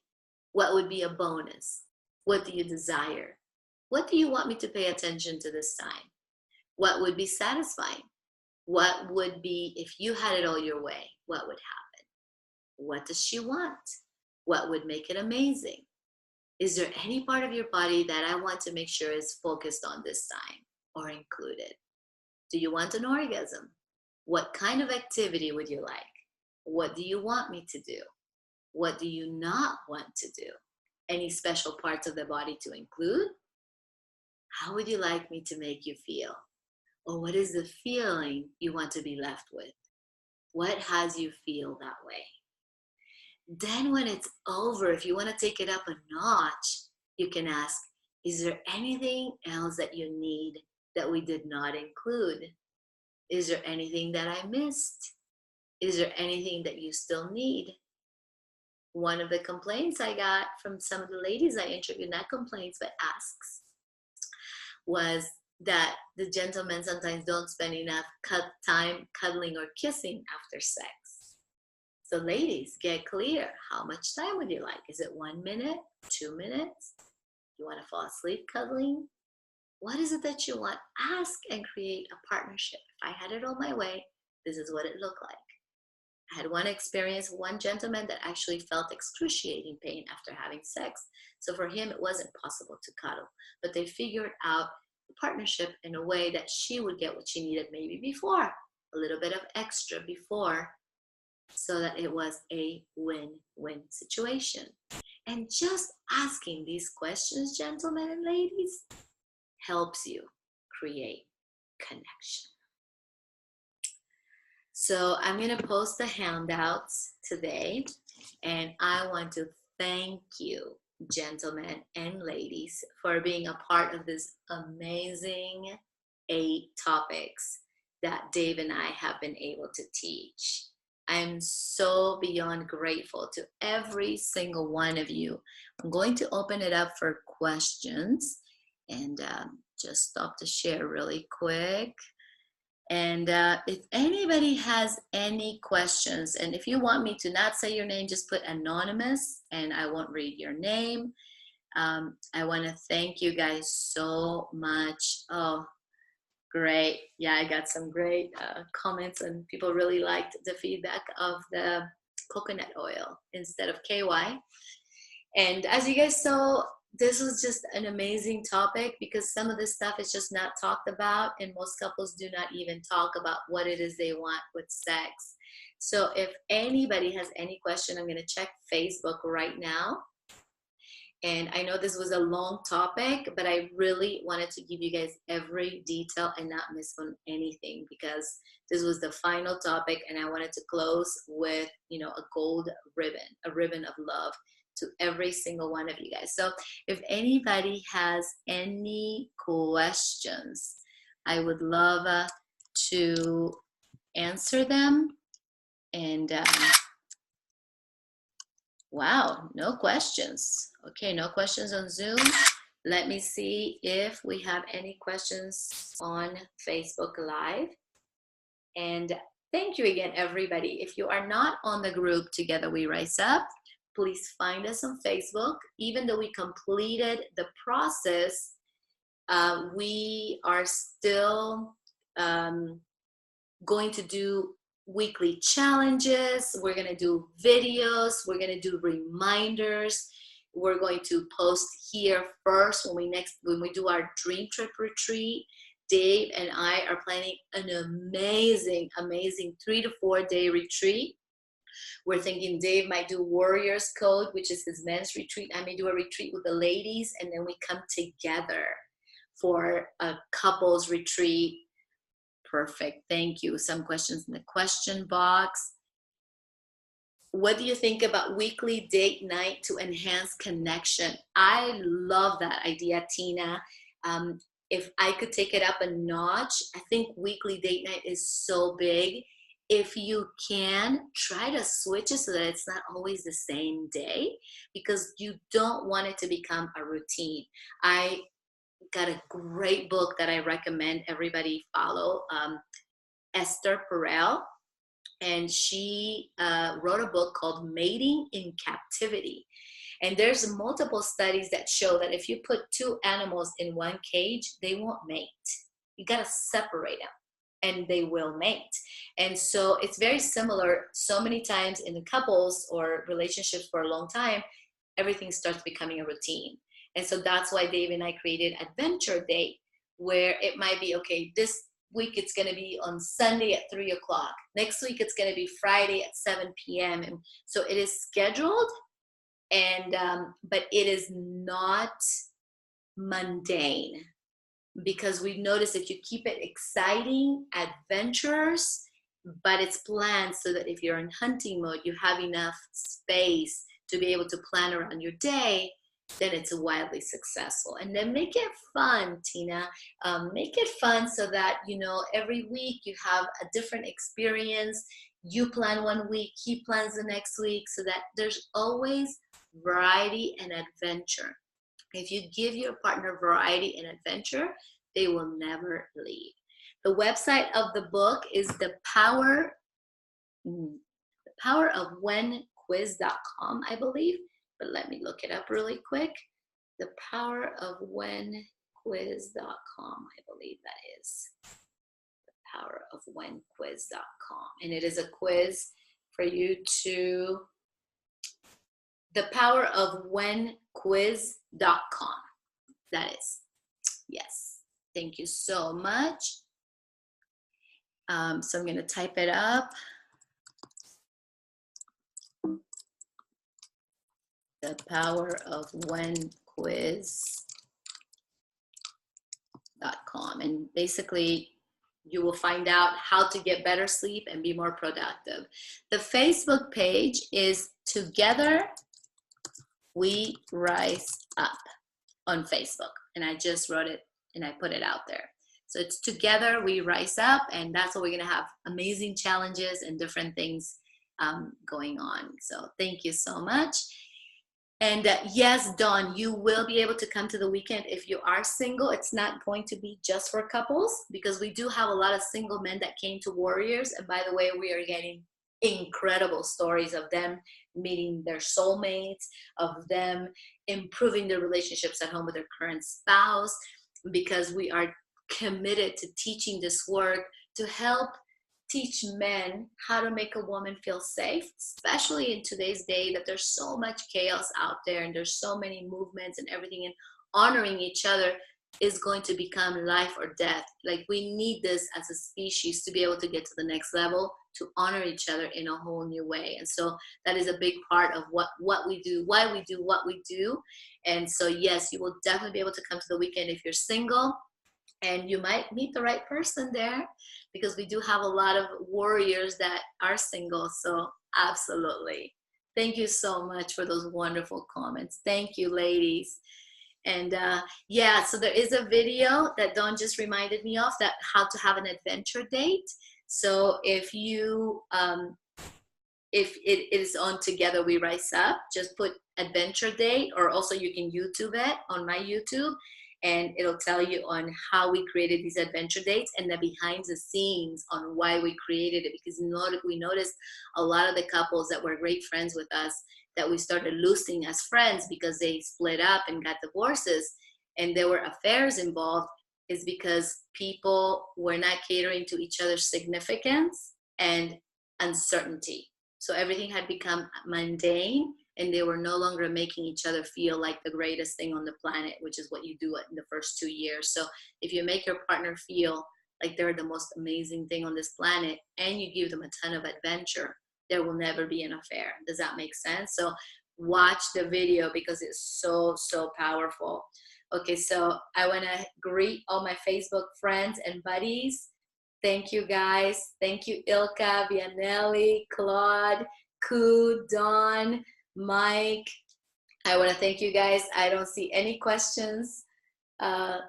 What would be a bonus? What do you desire? What do you want me to pay attention to this time? What would be satisfying? What would be, if you had it all your way, what would happen? What does she want? What would make it amazing? Is there any part of your body that I want to make sure is focused on this time or included? Do you want an orgasm? What kind of activity would you like? What do you want me to do? What do you not want to do? Any special parts of the body to include? How would you like me to make you feel? Or what is the feeling you want to be left with? What has you feel that way? Then when it's over, if you want to take it up a notch, you can ask, is there anything else that you need that we did not include? Is there anything that I missed? Is there anything that you still need? One of the complaints I got from some of the ladies I interviewed, not complaints, but asks, was that the gentlemen sometimes don't spend enough time cuddling or kissing after sex. So ladies, get clear. How much time would you like? Is it 1 minute, 2 minutes? You want to fall asleep cuddling? What is it that you want? Ask and create a partnership. If I had it all my way, this is what it looked like. I had one experience, one gentleman that actually felt excruciating pain after having sex. So for him, it wasn't possible to cuddle. But they figured out the partnership in a way that she would get what she needed maybe before, a little bit of extra before, so that it was a win-win situation. And just asking these questions, gentlemen and ladies, helps you create connection. So I'm going to post the handouts today, and I want to thank you, gentlemen and ladies, for being a part of this amazing 8 topics that Dave and I have been able to teach. I'm so beyond grateful to every single one of you. I'm going to open it up for questions, and just stop to share really quick. And if anybody has any questions, and if you want me to not say your name, just put anonymous and I won't read your name. I want to thank you guys so much. Oh, great. Yeah, I got some great comments, and people really liked the feedback of the coconut oil instead of KY. And as you guys saw, this was just an amazing topic because some of this stuff is just not talked about, and most couples do not even talk about what it is they want with sex. So if anybody has any question, I'm going to check Facebook right now. And I know this was a long topic, but I really wanted to give you guys every detail and not miss on anything because this was the final topic, and I wanted to close with, you know, a gold ribbon, a ribbon of love to every single one of you guys. So if anybody has any questions, I would love to answer them. And wow, no questions. Okay, no questions on Zoom. Let me see if we have any questions on Facebook Live. And thank you again, everybody. If you are not on the group Together We Rise Up, please find us on Facebook. Even though we completed the process, we are still going to do weekly challenges. We're going to do videos. We're going to do reminders. We're going to post here first when we do our Dream Trip retreat. Dave and I are planning an amazing 3 to 4 day retreat. We're thinking Dave might do Warriors Code, which is his men's retreat. I may do a retreat with the ladies, and then we come together for a couples retreat. Perfect. Thank you. Some questions in the question box. What do you think about weekly date night to enhance connection? I love that idea, Tina. If I could take it up a notch, I think weekly date night is so big. If you can, try to switch it so that it's not always the same day, because you don't want it to become a routine. I got a great book that I recommend everybody follow, Esther Perel, and she wrote a book called Mating in Captivity. And there's multiple studies that show that if you put two animals in one cage, they won't mate. You got to separate them and they will mate. And so it's very similar. So many times in the couples or relationships for a long time, everything starts becoming a routine. And so that's why Dave and I created Adventure Date, where it might be, okay, this week it's going to be on Sunday at 3 o'clock. Next week it's going to be Friday at 7 p.m. And so it is scheduled, and but it is not mundane, because we've noticed that you keep it exciting, adventurous, but it's planned so that if you're in hunting mode, you have enough space to be able to plan around your day, then it's wildly successful. And then make it fun, Tina. Make it fun so that, you know, every week you have a different experience. You plan one week, he plans the next week, so that there's always variety and adventure. If you give your partner variety and adventure, they will never leave. The website of the book is the power of whenquiz.com, I believe. But let me look it up really quick. The power of whenquiz.com, I believe that is. The power of whenquiz.com. And it is a quiz for you to, the power of whenquiz.com. That is. Yes. Thank you so much. So I'm going to type it up. The power of whenquiz.com. And basically, you will find out how to get better sleep and be more productive. The Facebook page is Together We Rise Up on Facebook. And I just wrote it and I put it out there. So it's Together We Rise Up, and that's what we're going to have amazing challenges and different things going on. So thank you so much. And yes, Dawn, you will be able to come to the weekend if you are single. It's not going to be just for couples, because we do have a lot of single men that came to Warriors. And by the way, we are getting incredible stories of them meeting their soulmates, of them improving their relationships at home with their current spouse, because we are committed to teaching this work to help teach men how to make a woman feel safe, especially in today's day that there's so much chaos out there and there's so many movements and everything, and honoring each other is going to become life or death. Like, we need this as a species to be able to get to the next level, to honor each other in a whole new way. And so that is a big part of what we do, why we do what we do. And so yes, you will definitely be able to come to the weekend if you're single. And you might meet the right person there, because we do have a lot of warriors that are single. So absolutely. Thank you so much for those wonderful comments. Thank you, ladies. And yeah, so there is a video that Dawn just reminded me of, that how to have an adventure date. So if you, if it is on Together We Rise Up, just put adventure date, or also you can YouTube it on my YouTube, and it'll tell you on how we created these adventure dates and the behind the scenes on why we created it. Because we noticed a lot of the couples that were great friends with us that we started losing as friends because they split up and got divorces and there were affairs involved, is because people were not catering to each other's significance and uncertainty. So everything had become mundane, and they were no longer making each other feel like the greatest thing on the planet, which is what you do in the first 2 years. So if you make your partner feel like they're the most amazing thing on this planet, and you give them a ton of adventure, there will never be an affair. Does that make sense? So watch the video, because it's so, so powerful. Okay, so I want to greet all my Facebook friends and buddies. Thank you, guys. Thank you, Ilka, Vianelli, Claude, Ku, Dawn, Mike. I want to thank you guys. I don't see any questions.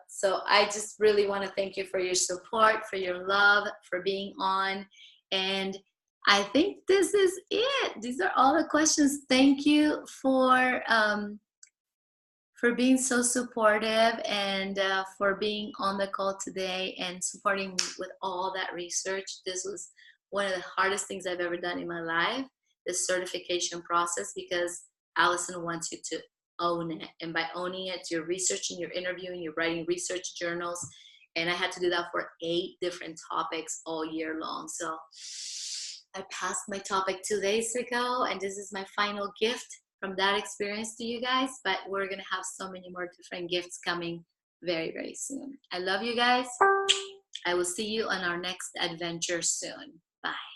So I just really want to thank you for your support, for your love, for being on. And I think this is it. These are all the questions. Thank you for being so supportive and for being on the call today and supporting me with all that research. This was one of the hardest things I've ever done in my life, this certification process, because Allison wants you to own it. And by owning it, you're researching, you're interviewing, you're writing research journals. And I had to do that for 8 different topics all year long. So I passed my topic 2 days ago, and this is my final gift from that experience to you guys. But we're going to have so many more different gifts coming very, very soon. I love you guys. I will see you on our next adventure soon. Bye.